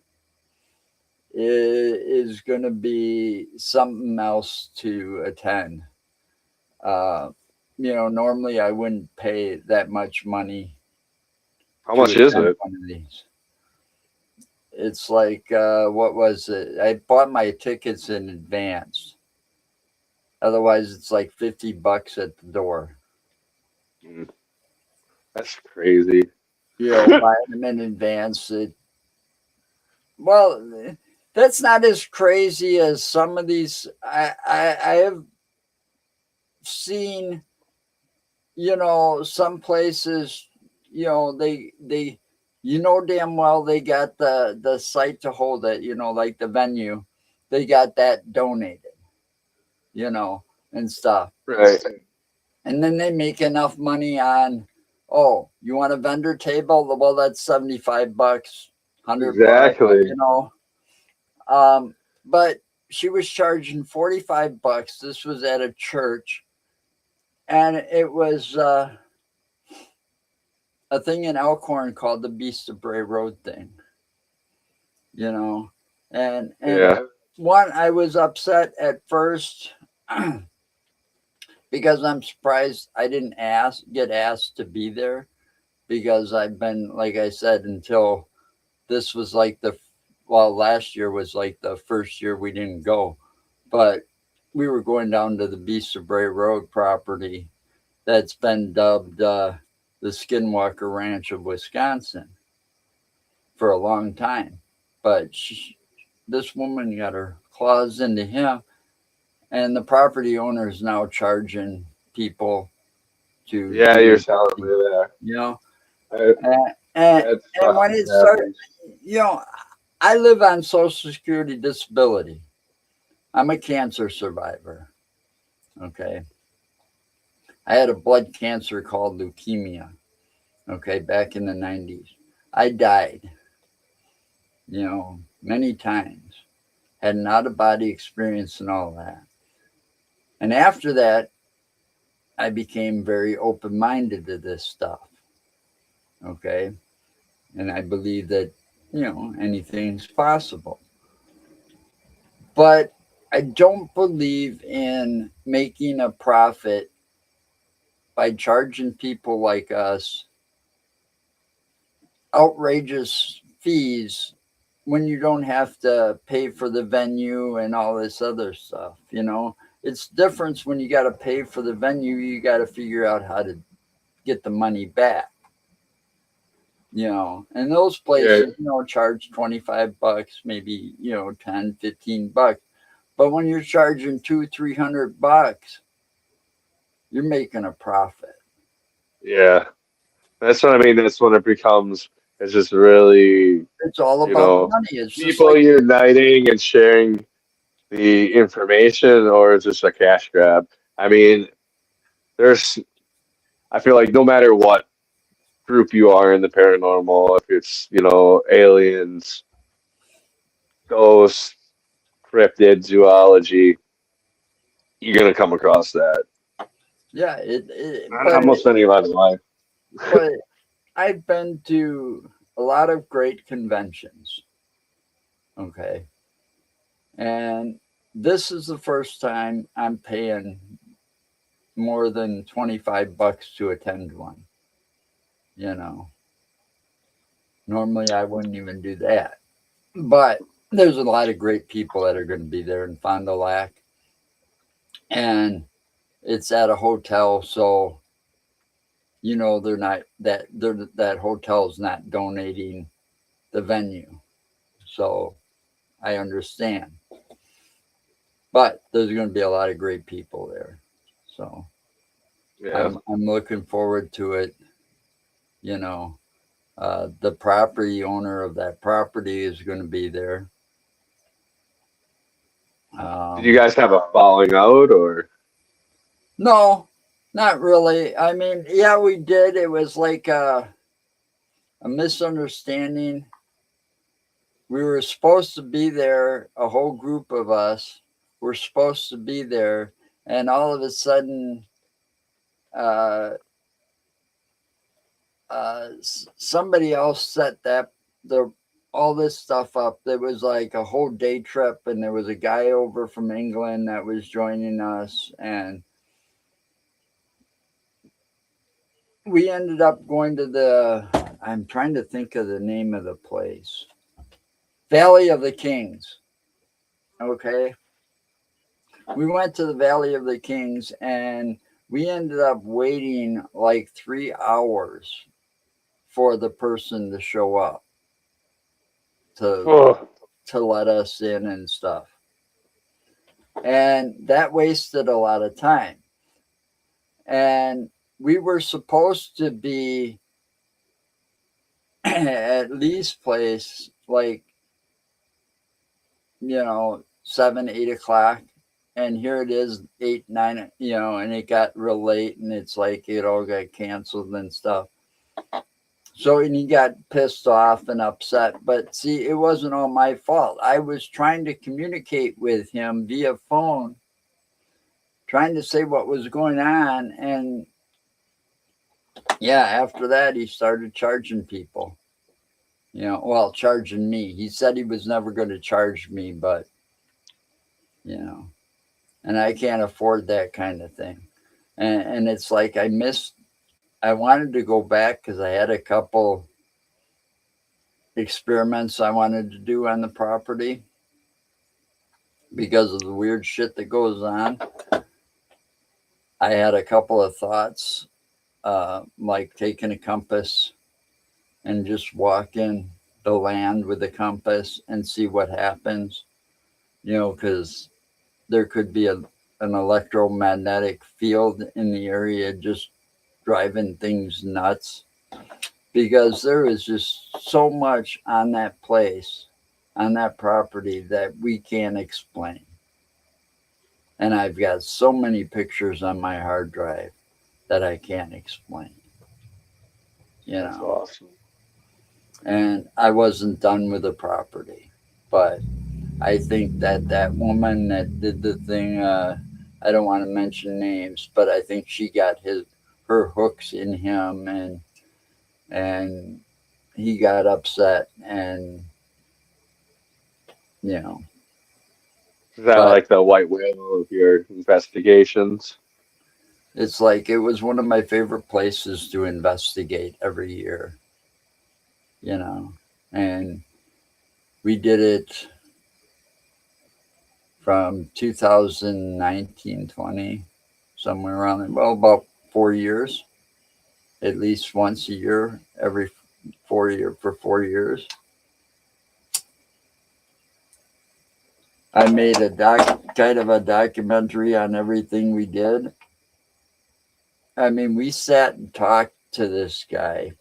is going to be something else to attend. Normally I wouldn't pay that much money. How much is attend it? one of these. It's like what was it? I bought my tickets in advance. Otherwise, it's like $50 at the door. Mm, that's crazy. Buy them in advance. Well, that's not as crazy as some of these. I have seen, some places, they damn well they got the site to hold it, like the venue, they got that donated, and stuff. Right. And then they make enough money on, oh, you want a vendor table? Well, that's $75, $100. Exactly. But she was charging $45. This was at a church, and it was a thing in Elkhorn called the Beast of Bray Road thing. And Yeah. one, I was upset at first because I'm surprised I didn't get asked to be there, because I've been, like I said, until this was like last year was like the first year we didn't go, but we were going down to the Beast of Bray Road property that's been dubbed the Skinwalker Ranch of Wisconsin for a long time. But this woman got her claws into him, and the property owner is now charging people to. Yeah, you're telling me that. And when it started, I live on Social Security disability. I'm a cancer survivor. Okay. I had a blood cancer called leukemia. Okay. Back in the 90s. I died, many times. Had an out of body experience and all that. And after that, I became very open minded to this stuff. Okay. And I believe that, anything's possible. But I don't believe in making a profit by charging people like us outrageous fees when you don't have to pay for the venue and all this other stuff. It's different when you got to pay for the venue. You got to figure out how to get the money back. And those places, charge $25, maybe, $10, $15. But when you're charging $200-$300, you're making a profit. Yeah. That's what I mean. That's when it becomes, it's just really, It's all about money. It's people uniting and sharing the information, or it's just a cash grab. I mean, I feel like no matter what group you are in the paranormal, if it's, aliens, ghosts, cryptid, zoology, you're gonna come across that. Yeah, Not almost any of my life. but I've been to a lot of great conventions. Okay. And this is the first time I'm paying more than $25 to attend one. You know, normally I wouldn't even do that. But there's a lot of great people that are going to be there in Fond du Lac. And it's at a hotel, so you know that hotel's not donating the venue. So I understand. But there's going to be a lot of great people there. So Yeah. I'm looking forward to it. You know, the property owner of that property is going to be there. Did you guys have a falling out or? No, not really. I mean, yeah, we did. It was like a misunderstanding. We were supposed to be there, a whole group of us were supposed to be there, and all of a sudden, somebody else set all this stuff up. There was like a whole day trip, and there was a guy over from England that was joining us, and we ended up going to I'm trying to think of the name of the place. Valley of the Kings. Okay. We went to the Valley of the Kings, and we ended up waiting like 3 hours for the person to show up to let us in and stuff. And that wasted a lot of time. And we were supposed to be at Lee's place like, 7, 8 o'clock. And here it is, 8, 9, and it got real late, and it's like it all got canceled and stuff. So, and he got pissed off and upset. But see, it wasn't all my fault. I was trying to communicate with him via phone, trying to say what was going on. And yeah, after that, he started charging people. Charging me. He said he was never going to charge me, but, and I can't afford that kind of thing. And it's like I wanted to go back because I had a couple experiments I wanted to do on the property because of the weird shit that goes on. I had a couple of thoughts, like taking a compass and just walking the land with a compass and see what happens, because there could be an electromagnetic field in the area just driving things nuts, because there is just so much on that place, on that property, that we can't explain. And I've got so many pictures on my hard drive that I can't explain. That's awesome. And I wasn't done with the property, but I think that woman that did the thing, I don't want to mention names, but I think she got her hooks in him, and he got upset, and Is that like the white whale of your investigations? It's like it was one of my favorite places to investigate every year, and we did it from 2019, 20, somewhere around there. Well, about 4 years, at least once a year, every 4 year for 4 years. I made a kind of a documentary on everything we did. I mean, we sat and talked to this guy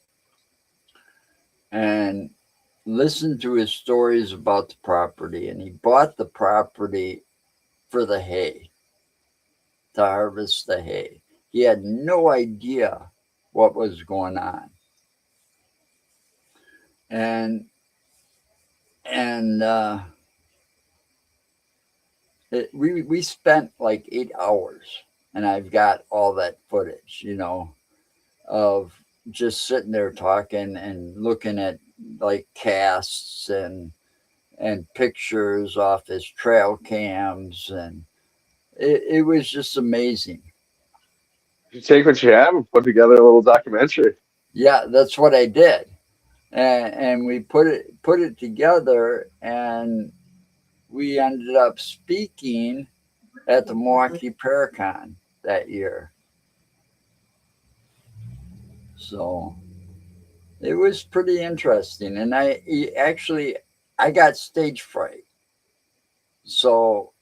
and listened to his stories about the property. And he bought the property for the hay, to harvest the hay. He had no idea what was going on. And We spent like 8 hours, and I've got all that footage, you know, of just sitting there talking and looking at like casts and pictures off his trail cams, and it was just amazing. You take what you have and put together a little documentary. Yeah, that's what I did, and we put it together, and we ended up speaking at the Milwaukee Paracon that year. So it was pretty interesting, and I got stage fright, so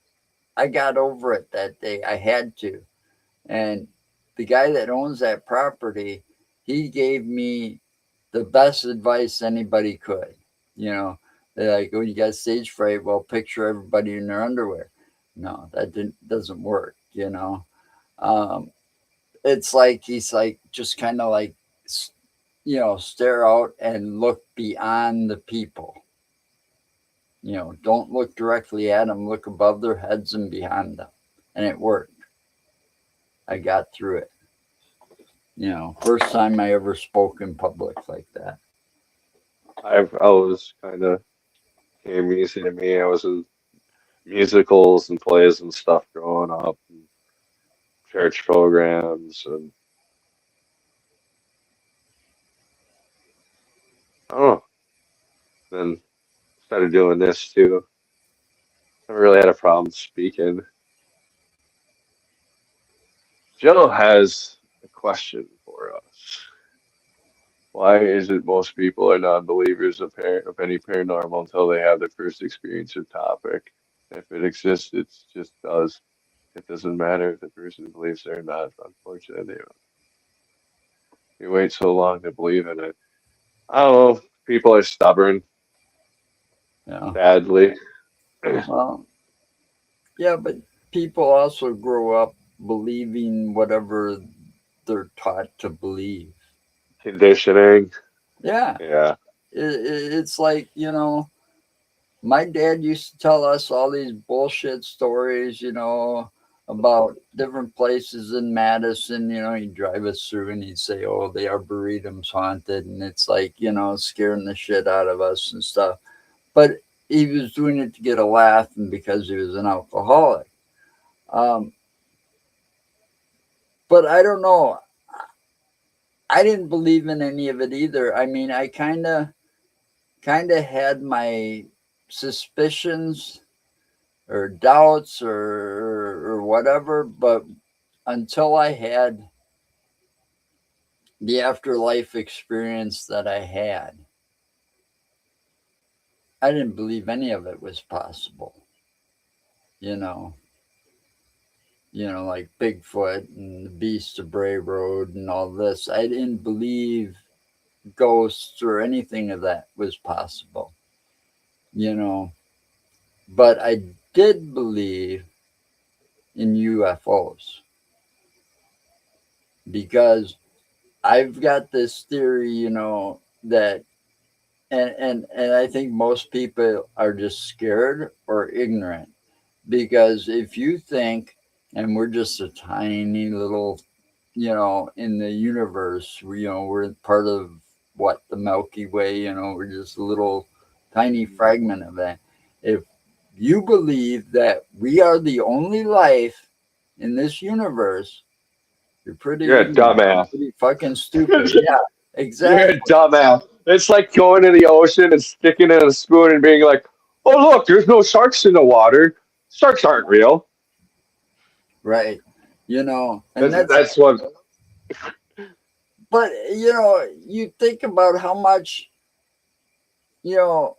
I got over it that day. I had to, and the guy that owns that property, he gave me the best advice anybody could. You know, they're like, "Oh, you got stage fright? Well, picture everybody in their underwear." No, that doesn't work. You know, it's like he's like just kind of like, you know, stare out and look beyond the people. You know, don't look directly at them. Look above their heads and behind them, and it worked. I got through it. You know, first time I ever spoke in public like that. I was kind of came easy to me. I was in musicals and plays and stuff growing up, and church programs, and oh, then started doing this too. Never really had a problem speaking. Joe has a question for us. Why is it most people are non-believers of any paranormal until they have their first experience or topic? If it exists, it just does. It doesn't matter if the person believes it or not. Unfortunately, you wait so long to believe in it. I don't know. People are stubborn, Yeah. sadly. Well, yeah, but people also grow up believing whatever they're taught to believe. Conditioning. Yeah. Yeah. It's like, you know, my dad used to tell us all these bullshit stories, you know, about different places in Madison. You know, he'd drive us through and he'd say, "Oh, the Arboretum's haunted," and it's like, you know, scaring the shit out of us and stuff. But he was doing it to get a laugh and because he was an alcoholic. But I don't know. I didn't believe in any of it either. I mean, I kind of had my suspicions or doubts or whatever, but until I had the afterlife experience that I had, I didn't believe any of it was possible. You know, like Bigfoot and the Beast of Bray Road and all this. I didn't believe ghosts or anything of that was possible, you know, but I did believe in UFOs because I've got this theory, you know, that and I think most people are just scared or ignorant, because if you think, and we're just a tiny little, you know, in the universe, you know, we're part of what, the Milky Way, you know, we're just a little tiny fragment of that. If you believe that we are the only life in this universe, you're a dumbass. pretty fucking stupid. Yeah, exactly. You're a dumbass. It's like going to the ocean and sticking in a spoon and being like, "Oh, look, there's no sharks in the water. Sharks aren't real." Right. You know, and That's what. But, you know, you think about how much, you know,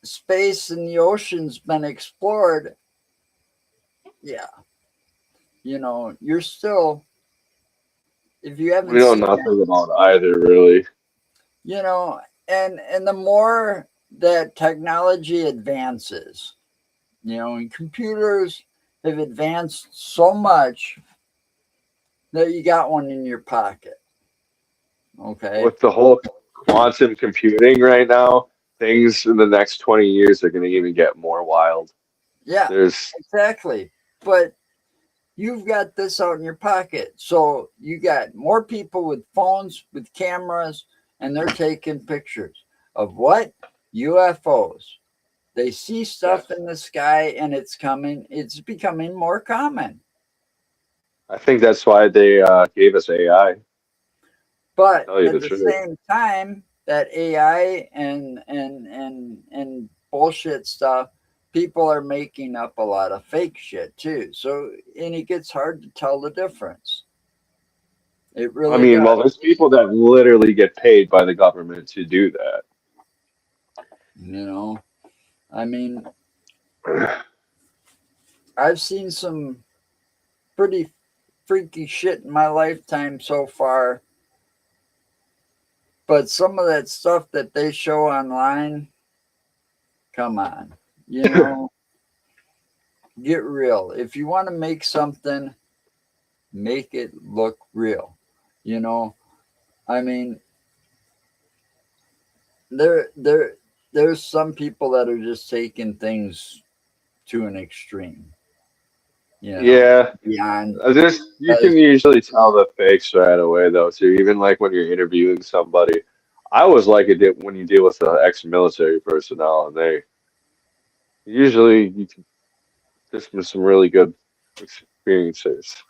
space and the ocean's been explored. Yeah. You know, you're still, if you haven't We know seen nothing about either, really. you know, and the more that technology advances, you know, and computers have advanced so much that you got one in your pocket. Okay. With the whole quantum computing right now, things in the next 20 years are going to even get more wild. Yeah, There's exactly. But you've got this out in your pocket. So you got more people with phones, with cameras, and they're taking pictures of what? UFOs. They see stuff in the sky and it's becoming more common. I think that's why they gave us AI. But Tell you at the the truth. same time, that AI and bullshit stuff, people are making up a lot of fake shit too. So and it gets hard to tell the difference. It I really mean, well, does. there's people that literally get paid by the government to do that. You know, I mean, I've seen some pretty freaky shit in my lifetime so far, but some of that stuff that they show online, come on, you know, get real. If you want to make something, make it look real. You know, I mean, there's some people that are just taking things to an extreme. You know, Yeah, beyond. you can usually tell the fakes right away though too. Even like when you're interviewing somebody, I always like it when you deal with ex-military personnel, and they usually you can there's been some really good experiences.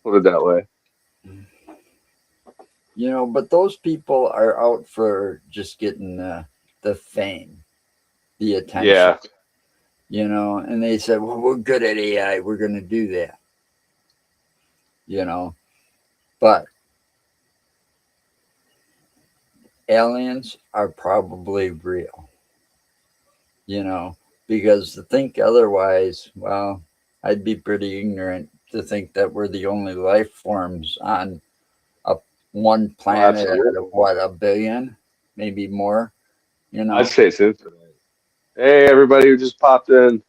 Put it that way. You know, but those people are out for just getting the fame, the attention. Yeah, You know, and they said, "Well, we're good at AI. We're going to do that." You know, but aliens are probably real. You know, because to think otherwise, well, I'd be pretty ignorant to think that we're the only life forms on a one oh, planet out absolutely. of what, a billion, maybe more. You I'd know, say it's infinite. Hey, everybody who just popped in.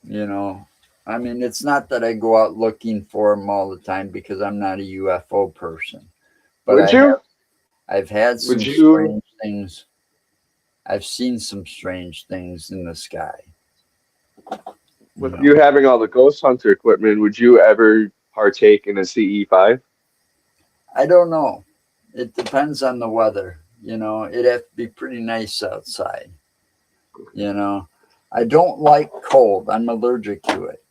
you know. I mean, it's not that I go out looking for them all the time because I'm not a UFO person, but Would you? I've had Would some you? strange things. I've seen some strange things in the sky. You With you know, having all the Ghost Hunter equipment, would you ever partake in a CE5? I don't know. It depends on the weather. You know, it'd have to be pretty nice outside. You know, I don't like cold. I'm allergic to it.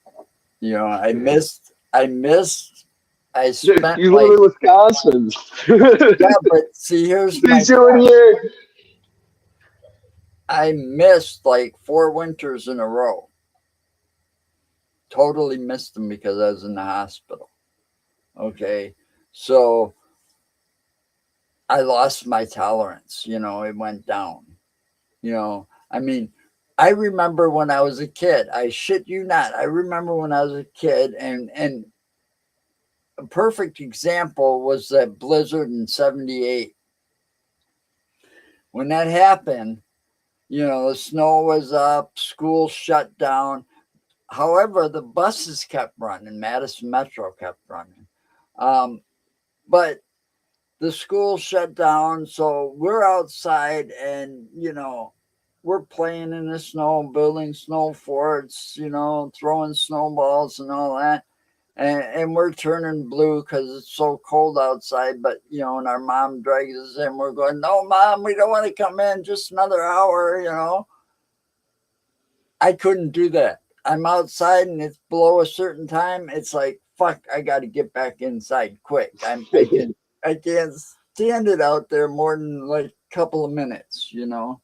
You know, I spent You live like, in Wisconsin. yeah, but see, here's What are my you doing point. here? I missed like 4 winters in a row. Totally missed them because I was in the hospital. Okay. So I lost my tolerance. You know, it went down. You know, I mean, I remember when I was a kid, I shit you not. I remember when I was a kid, and a perfect example was that blizzard in 78. When that happened, you know, the snow was up, school shut down. However, the buses kept running, Madison Metro kept running. But the school shut down, so we're outside and, you know, we're playing in the snow, building snow forts, you know, throwing snowballs and all that. And we're turning blue because it's so cold outside. But, you know, and our mom drags us in. We're going, no, Mom, we don't want to come in just another hour, you know. I couldn't do that. I'm outside and it's below a certain time. It's like, fuck, I got to get back inside quick. I can't stand it out there more than like a couple of minutes, you know.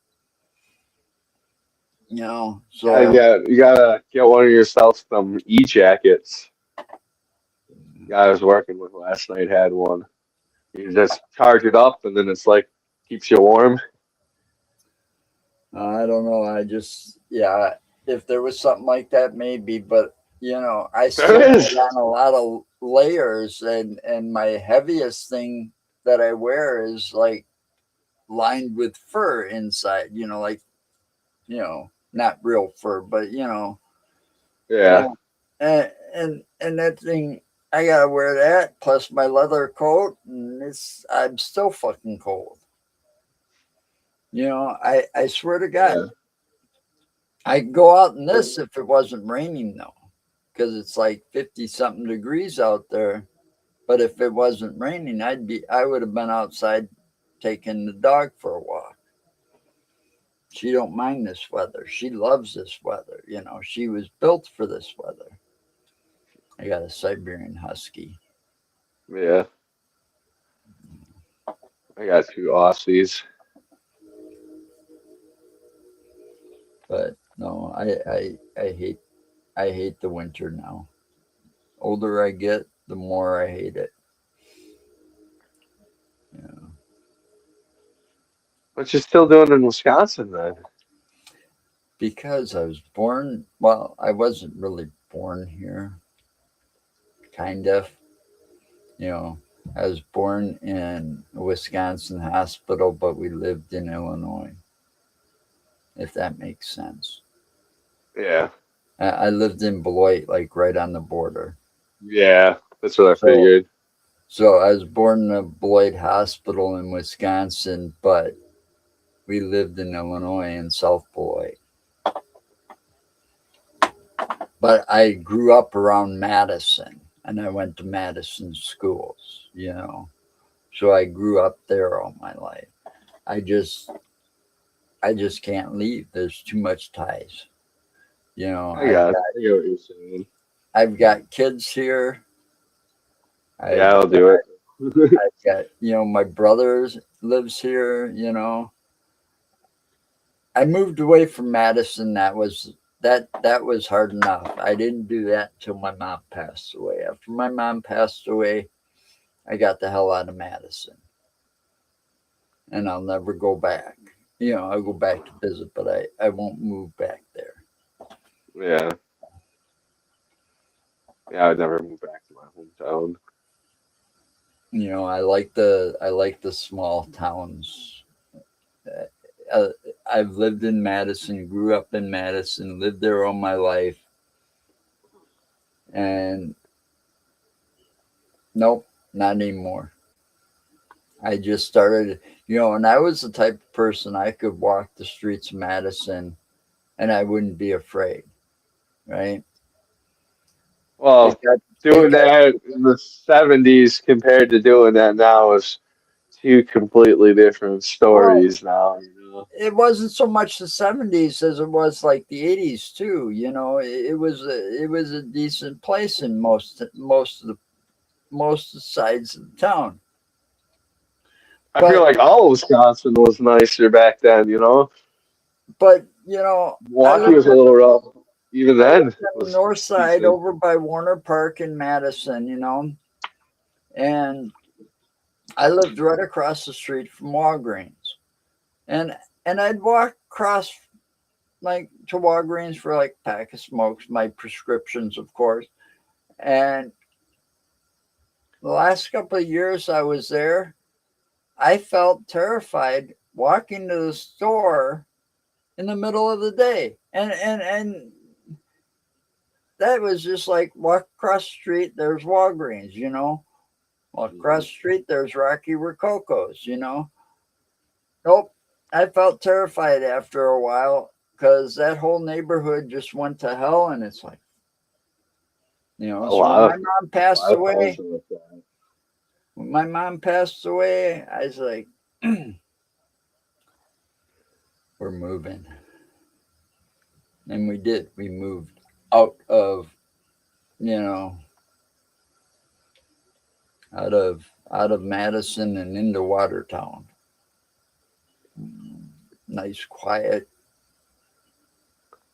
You know, so Yeah, you gotta get one of yourself some e-jackets. Guy I was working with last night had one. You just charge it up, and then it's like keeps you warm. I don't know. I just, yeah, if there was something like that, maybe, but you know, I There still is. put on a lot of layers, and my heaviest thing that I wear is like lined with fur inside, you know, like, you know, not real fur, but you know, Yeah. and that thing, I gotta wear that plus my leather coat, and I'm still fucking cold. You know, I swear to God, Yeah. I'd go out in this if it wasn't raining though, because it's like 50 something degrees out there. But if it wasn't raining, I would have been outside taking the dog for a walk. She don't mind this weather. She loves this weather. You know, she was built for this weather. I got a Siberian Husky. Yeah. I got 2 Aussies. But no, I hate the winter now. Older I get, the more I hate it. Yeah. What you still doing in Wisconsin then? Because I was born, well, I wasn't really born here. Kind of. You know, I was born in a Wisconsin hospital, but we lived in Illinois, if that makes sense. Yeah. I lived in Beloit, like right on the border. Yeah. That's what I So, figured. so I was born in a Beloit hospital in Wisconsin, but we lived in Illinois in South Beloit. But I grew up around Madison and I went to Madison schools, you know. So I grew up there all my life. I just can't leave. There's too much ties. You know, I get what you're saying. I've got kids here. Yeah, I'll do it. I've got, you know, my brother lives here, you know. I moved away from Madison. That was hard enough. I didn't do that till my mom passed away. After my mom passed away, I got the hell out of Madison. And I'll never go back. You know, I'll go back to visit, but I won't move back there. Yeah. Yeah, I would never move back to my hometown. You know, I like the small towns. I've lived in Madison, grew up in Madison, lived there all my life, and nope, not anymore. I just started, you know, and I was the type of person I could walk the streets of Madison, and I wouldn't be afraid, right? Well, doing that in the 70s compared to doing that now is 2 completely different stories now. You know? It wasn't so much the 70s as it was like the 80s too. You know, it was a decent place in most of the sides of the town. I feel like all of Wisconsin was nicer back then, you know? But, you know, Milwaukee was a little rough. Even then. On the north side over by Warner Park in Madison, you know, and I lived right across the street from Walgreens. And I'd walk across like to Walgreens for like a pack of smokes, my prescriptions, of course. And the last couple of years I was there, I felt terrified walking to the store in the middle of the day. And that was just like walk across the street, there's Walgreens, you know. Walk across the street, there's Rocky Rococo's, you know. Nope. I felt terrified after a while because that whole neighborhood just went to hell. And it's like, you know, so when my mom passed away, I was like, we're moving. And we did. We moved out of, you know, out of Madison and into Watertown. Nice, quiet,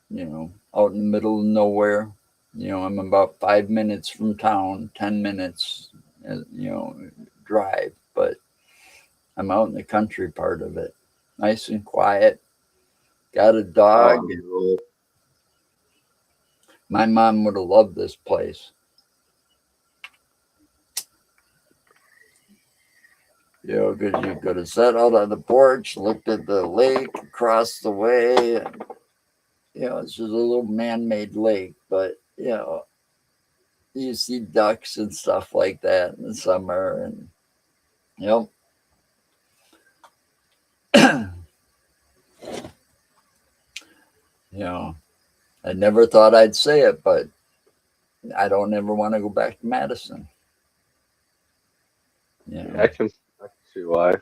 you know, out in the middle of nowhere. You know, I'm about 5 minutes from town, 10 minutes, you know, drive, but I'm out in the country part of it. Nice and quiet. Got a dog. My mom would have loved this place. You know, because you could have sat out on the porch, looked at the lake across the way. And, you know, it's just a little man-made lake, but, you know, you see ducks and stuff like that in the summer. And, you know, You know, I never thought I'd say it, but I don't ever want to go back to Madison. You know, I can see why.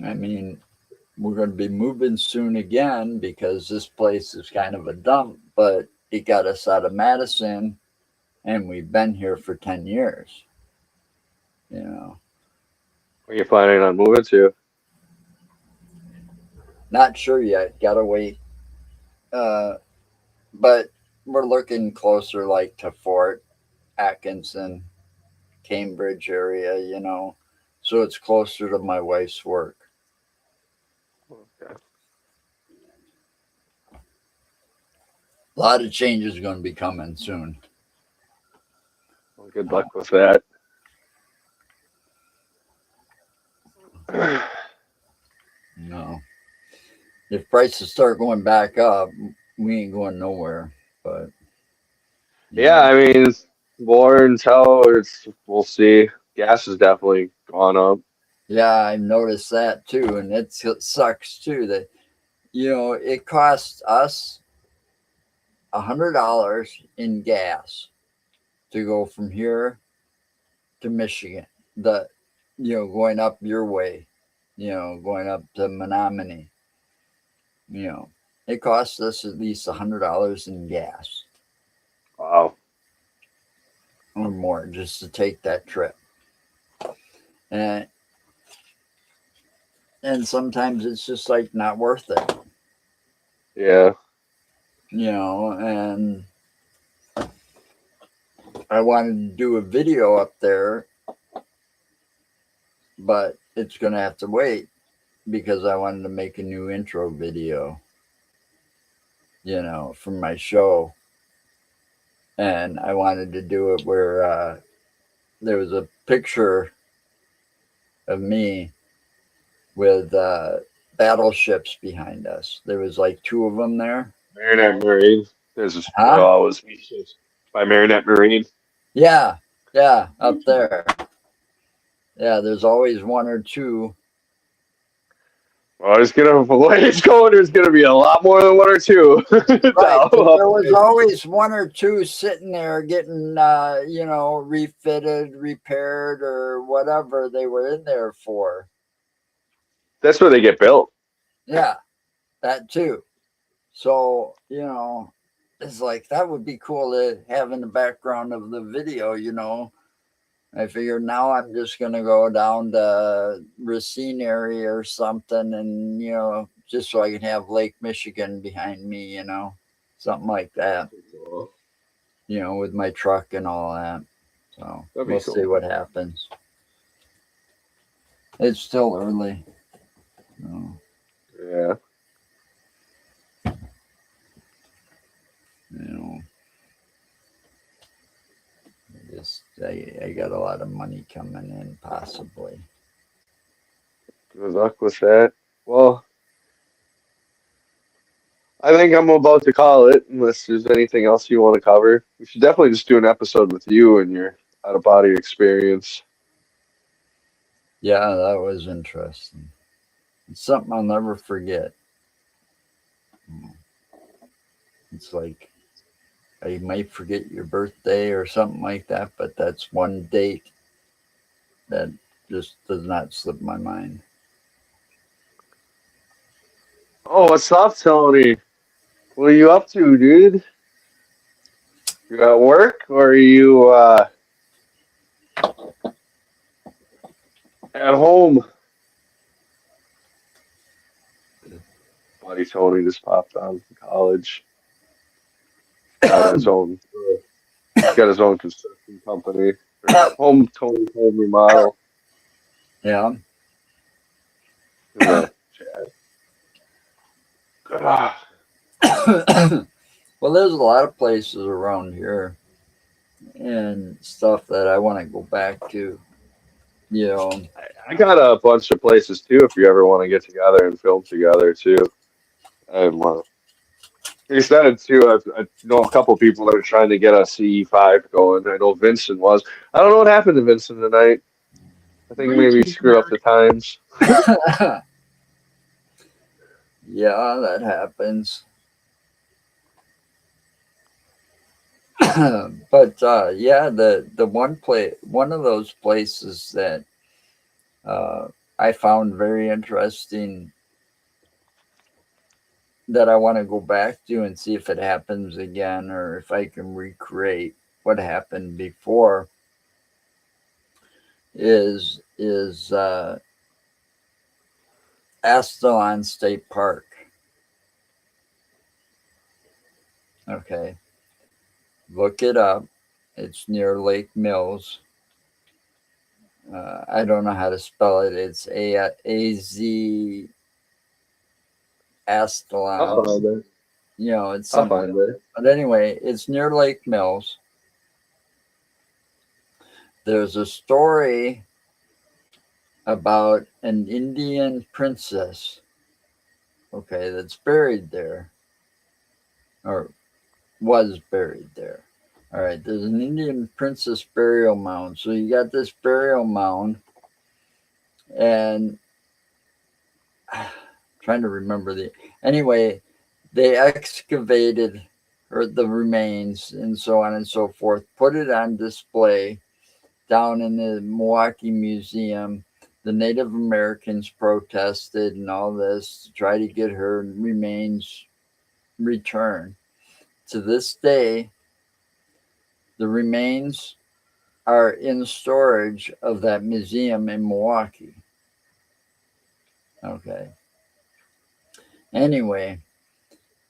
I mean, we're going to be moving soon again because this place is kind of a dump, but it got us out of Madison and we've been here for 10 years. You know, Where you planning on moving to? not sure yet. Got to wait. But we're looking closer like to Fort Atkinson, Cambridge area, you know, so it's closer to my wife's work. Okay. A lot of changes are going to be coming soon. Well, good luck with that. No, if prices start going back up, we ain't going nowhere. But Yeah, I mean, war and hell, we'll see. Gas has definitely gone up. yeah, I've noticed that too, and it sucks too that it costs us $100 in gas to go from here to Michigan. Going up your way, going up to Menominee. It costs us at least $100 in gas Wow. or more just to take that trip. And sometimes it's just like not worth it. Yeah. And I wanted to do a video up there, but it's going to have to wait because I wanted to make a new intro video, for my show. And I wanted to do it where there was a picture of me with battleships behind us. There was like 2 of them there. Marinette Marine. There's this Huh? always by Marinette Marine. Yeah, up there. Yeah, there's always 1 or 2. Well, there's gonna be a lot more than 1 or 2. Right, but there was always 1 or 2 sitting there getting, refitted, repaired, or whatever they were in there for. That's where they get built. Yeah, that too. So, it's like that would be cool to have in the background of the video, I figured now I'm just going to go down to Racine area or something and, just so I can have Lake Michigan behind me, something like that, with my truck and all that. So That'd be we'll cool. see what happens. It's still early. So, Yeah. I got a lot of money coming in, possibly. Good luck with that. Well, I think I'm about to call it, unless there's anything else you want to cover. We should definitely just do an episode with you and your out-of-body experience. Yeah, that was interesting. It's something I'll never forget. It's like I might forget your birthday or something like that, but that's one date that just does not slip my mind. Oh, what's up, Tony? What are you up to, dude? You at work or are you at home? Buddy Tony just popped on from college. Got his own construction company. Home remodel. Yeah. Yeah. Well, there's a lot of places around here and stuff that I want to go back to. I got a bunch of places too if you ever want to get together and film together too. He said too, I know a couple people that are trying to get a CE5 going. I know Vincent was. I don't know what happened to Vincent tonight. I think maybe he screwed up the times. Yeah, that happens. But yeah, the one of those places that I found very interesting that I want to go back to and see if it happens again or if I can recreate what happened before is Astalon State Park. Okay, look it up. It's near Lake Mills. I don't know how to spell it. It's A-Z I'll Astalon. find it. You know, it's I'll something. find it. But anyway, it's near Lake Mills. There's a story about an Indian princess, okay, that's buried there, or was buried there. All right, there's an Indian princess burial mound. So you got this burial mound, and trying to remember anyway, they excavated the remains and so on and so forth, put it on display down in the Milwaukee Museum. The Native Americans protested and all this to try to get her remains returned. To this day, the remains are in storage of that museum in Milwaukee. Okay. Anyway,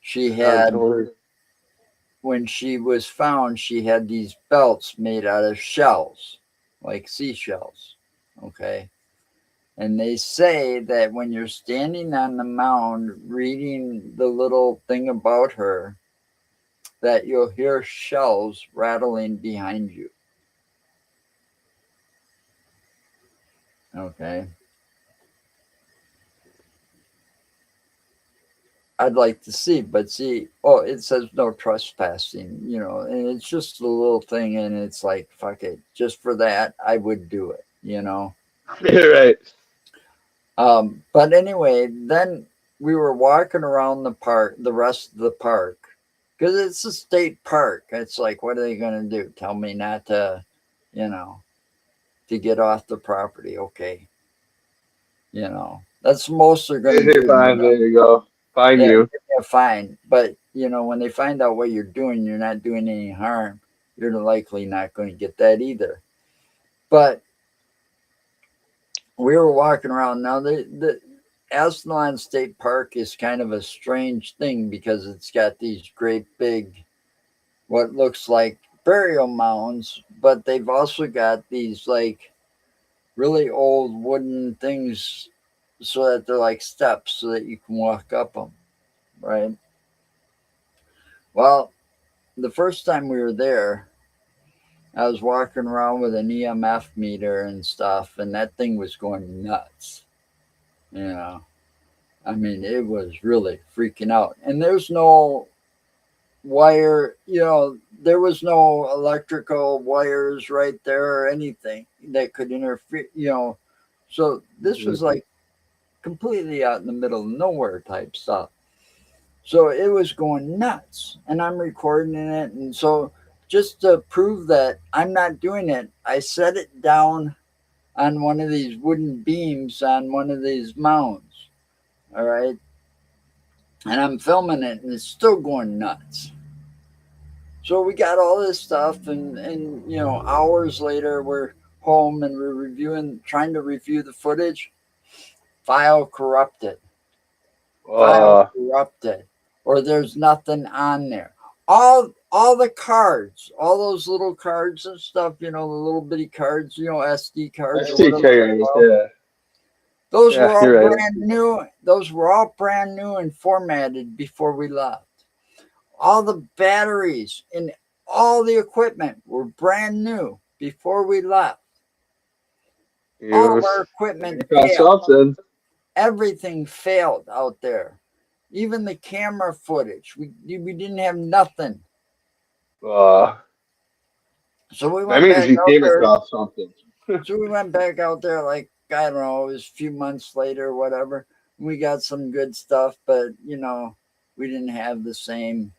she had, when she was found, she had these belts made out of shells, like seashells. Okay. And they say that when you're standing on the mound reading the little thing about her, that you'll hear shells rattling behind you. Okay. I'd like to see, but see, oh, it says no trespassing, you know, and it's just a little thing, and it's like, fuck it, just for that, I would do it, you know. You're right. But anyway, then we were walking around the park, the rest of the park, because it's a state park. It's like, what are they going to do? Tell me not to, you know, to get off the property. Okay. You know, that's the most they're going to do. Fine, there you go. Fine, Yeah, you. yeah, fine. But, you know, when they find out what you're doing, you're not doing any harm, you're likely not going to get that either. But we were walking around. Now, the Aslan State Park is kind of a strange thing because it's got these great big, what looks like burial mounds, but they've also got these like really old wooden things so that they're like steps so that you can walk up them, right? Well, the first time we were there, I was walking around with an EMF meter and stuff, and that thing was going nuts. You know, I mean, it was really freaking out. And there's no wire, you know, there was no electrical wires right there or anything that could interfere, you know. So this was like completely out in the middle of nowhere type stuff. So it was going nuts, and I'm recording it. And so just to prove that I'm not doing it, I set it down on one of these wooden beams on one of these mounds. All right. And I'm filming it, and it's still going nuts. So we got all this stuff, and you know, hours later, we're home and we're trying to review the footage. File corrupted. File corrupted. Or there's nothing on there. All the cards, all those little cards and stuff, you know, the little bitty cards, you know, SD cards. SD cards, yeah. Those were all brand new. Those were all brand new and formatted before we left. All the batteries and all the equipment were brand new before we left. All of our equipment failed. Everything failed out there. Even the camera footage. We didn't have nothing. So we went back out there. So we went back out there like, I don't know, it was a few months later or whatever. We got some good stuff, but we didn't have the same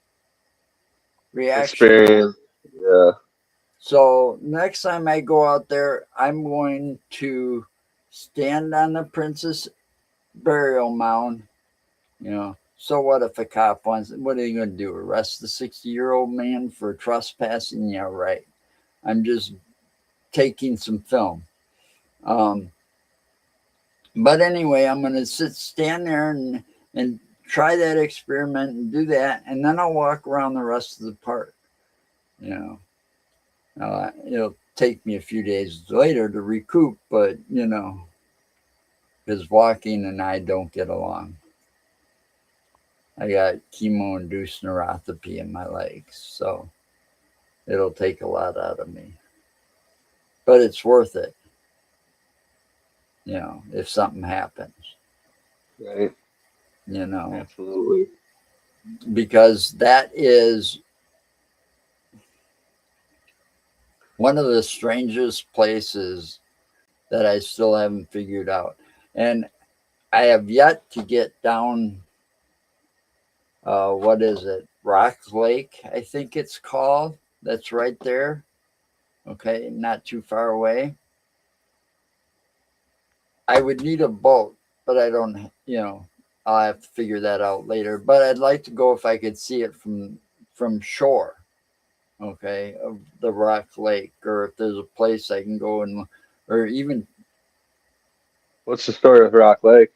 reaction. Experience. Yeah. So next time I go out there, I'm going to stand on the Princess burial mound. So what if a cop wants? What are you going to do? Arrest the 60-year-old man for trespassing? Yeah, right. I'm just taking some film. But anyway, I'm going to stand there and try that experiment and do that, and then I'll walk around the rest of the park. It'll take me a few days later to recoup, but because walking and I don't get along. I got chemo-induced neuropathy in my legs, so it'll take a lot out of me. But it's worth it, if something happens. Right. Absolutely. Because that is one of the strangest places that I still haven't figured out. And I have yet to get down, what is it? Rock Lake, I think it's called. That's right there. Okay, not too far away. I would need a boat, but I don't, I'll have to figure that out later. But I'd like to go if I could see it from shore, okay, of the Rock Lake, or if there's a place I can go or even. What's the story of Rock Lake?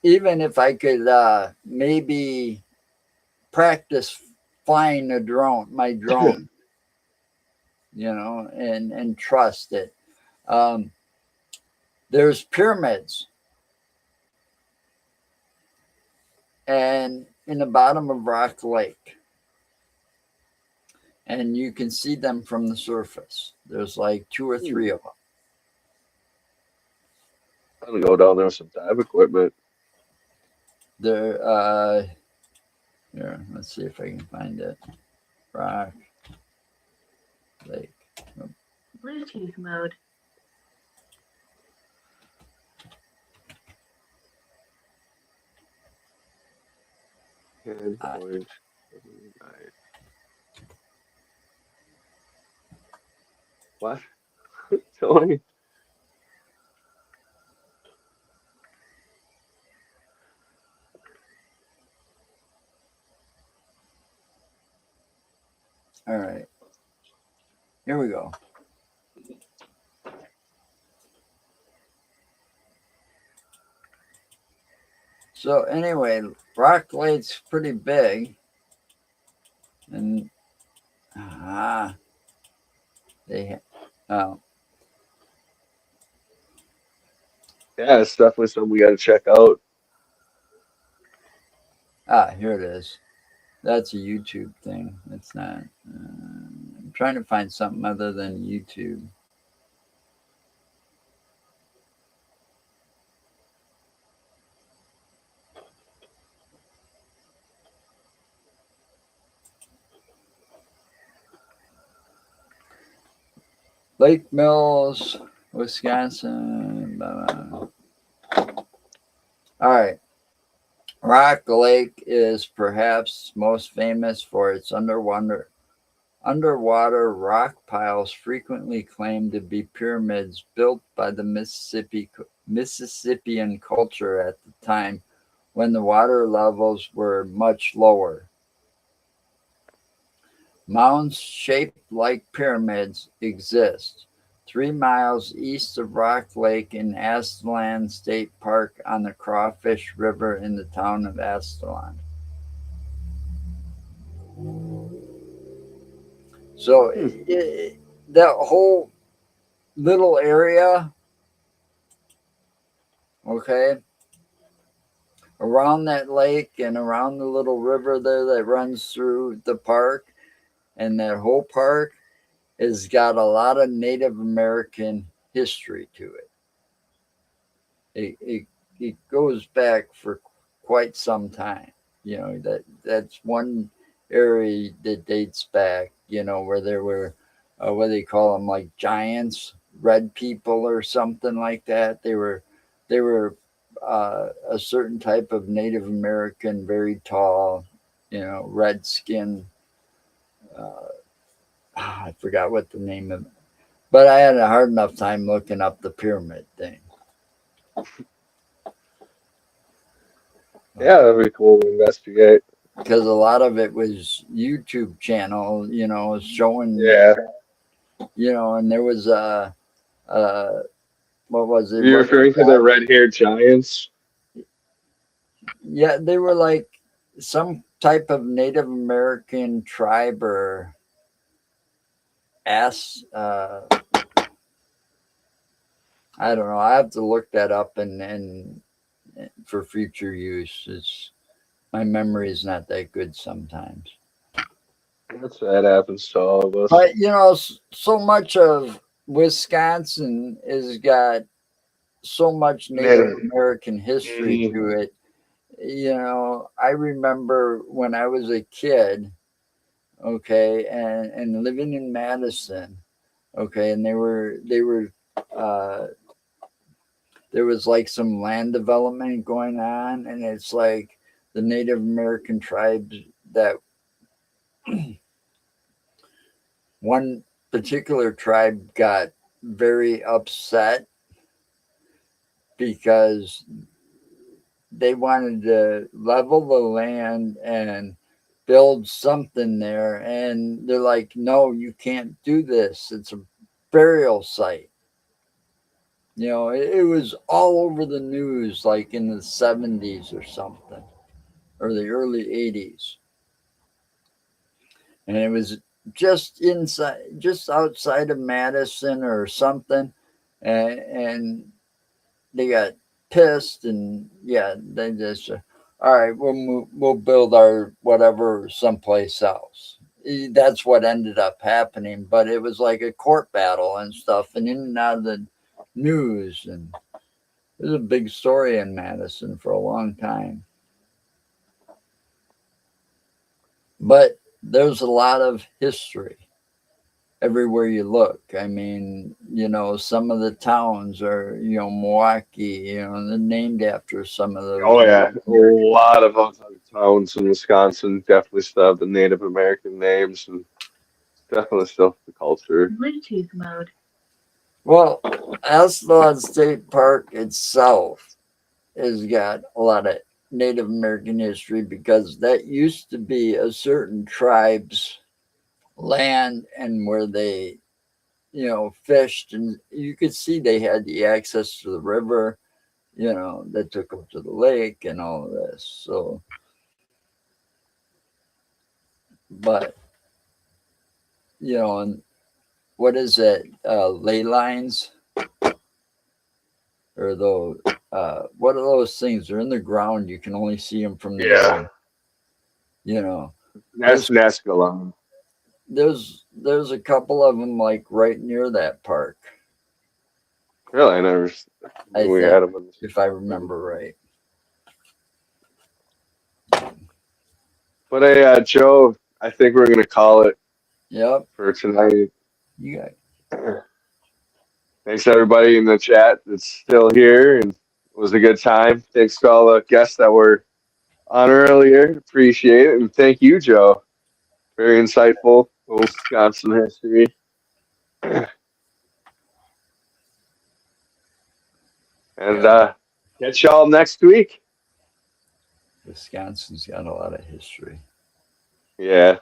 Even if I could maybe practice flying my drone, and trust it. There's pyramids, and in the bottom of Rock Lake, and you can see them from the surface. There's like 2 or 3 of them. I'm gonna go down there with some dive equipment. Here, let's see if I can find it. Rock Lake. Bluetooth mode. What? Tony? All right. Here we go. So anyway, Rock Lake's pretty big, and yeah, it's definitely something we got to check out. Here it is. That's a YouTube thing. It's not. I'm trying to find something other than YouTube. Lake Mills, Wisconsin. Blah, blah. All right. Rock Lake is perhaps most famous for its underwater rock piles frequently claimed to be pyramids built by the Mississippian culture at the time when the water levels were much lower. Mounds shaped like pyramids exist 3 miles east of Rock Lake in Aztalan State Park on the Crawfish River in the town of Aztalan. So that whole little area, okay, around that lake and around the little river there that runs through the park, and that whole park has got a lot of Native American history to it. It goes back for quite some time. That's one area that dates back, where there were, what do they call them, like giants, red people or something like that. They were a certain type of Native American, very tall, red skin. I forgot what the name of it, but I had a hard enough time looking up the pyramid thing. Yeah, that'd be cool to investigate. Because a lot of it was YouTube channel, showing, Yeah. And there was what was it? You're referring to the red-haired giants? Yeah, they were like some type of Native American tribe or I don't know. I have to look that up and for future use. My memory is not that good sometimes. That happens to all of us. But so much of Wisconsin has got so much Native American history to it. I remember when I was a kid, okay, and living in Madison, okay, and there was like some land development going on, and it's like the Native American tribes that one particular tribe got very upset because they wanted to level the land and build something there. And they're like, no, you can't do this. It's a burial site. It was all over the news, like in the 70s or something, or the early 80s. And it was just outside of Madison or something. And they got pissed, and they just, all right, we'll build our whatever someplace else. That's what ended up happening. But it was like a court battle and stuff, and in and out of the news, and it was a big story in Madison for a long time. But there's a lot of history everywhere you look. I mean, some of the towns are, Milwaukee, they're named after some of those. Oh, yeah. A lot of other towns in Wisconsin definitely still have the Native American names, and definitely still the culture. Bluetooth mode. Well, Ascalon State Park itself has got a lot of Native American history because that used to be a certain tribe's land, and where they fished, and you could see they had the access to the river that took them to the lake and all of this. So but and what is it, ley lines, or those what are those things? They're in the ground, you can only see them from the air. That's Ascalon. There's a couple of them like right near that park. Really, I never. We had them. If I remember right. But hey, Joe, I think we're gonna call it. Yep. For tonight. You got. Thanks everybody in the chat that's still here, and it was a good time. Thanks to all the guests that were on earlier. Appreciate it, and thank you, Joe. Very insightful Wisconsin history. And catch y'all next week. Wisconsin's got a lot of history. Yeah.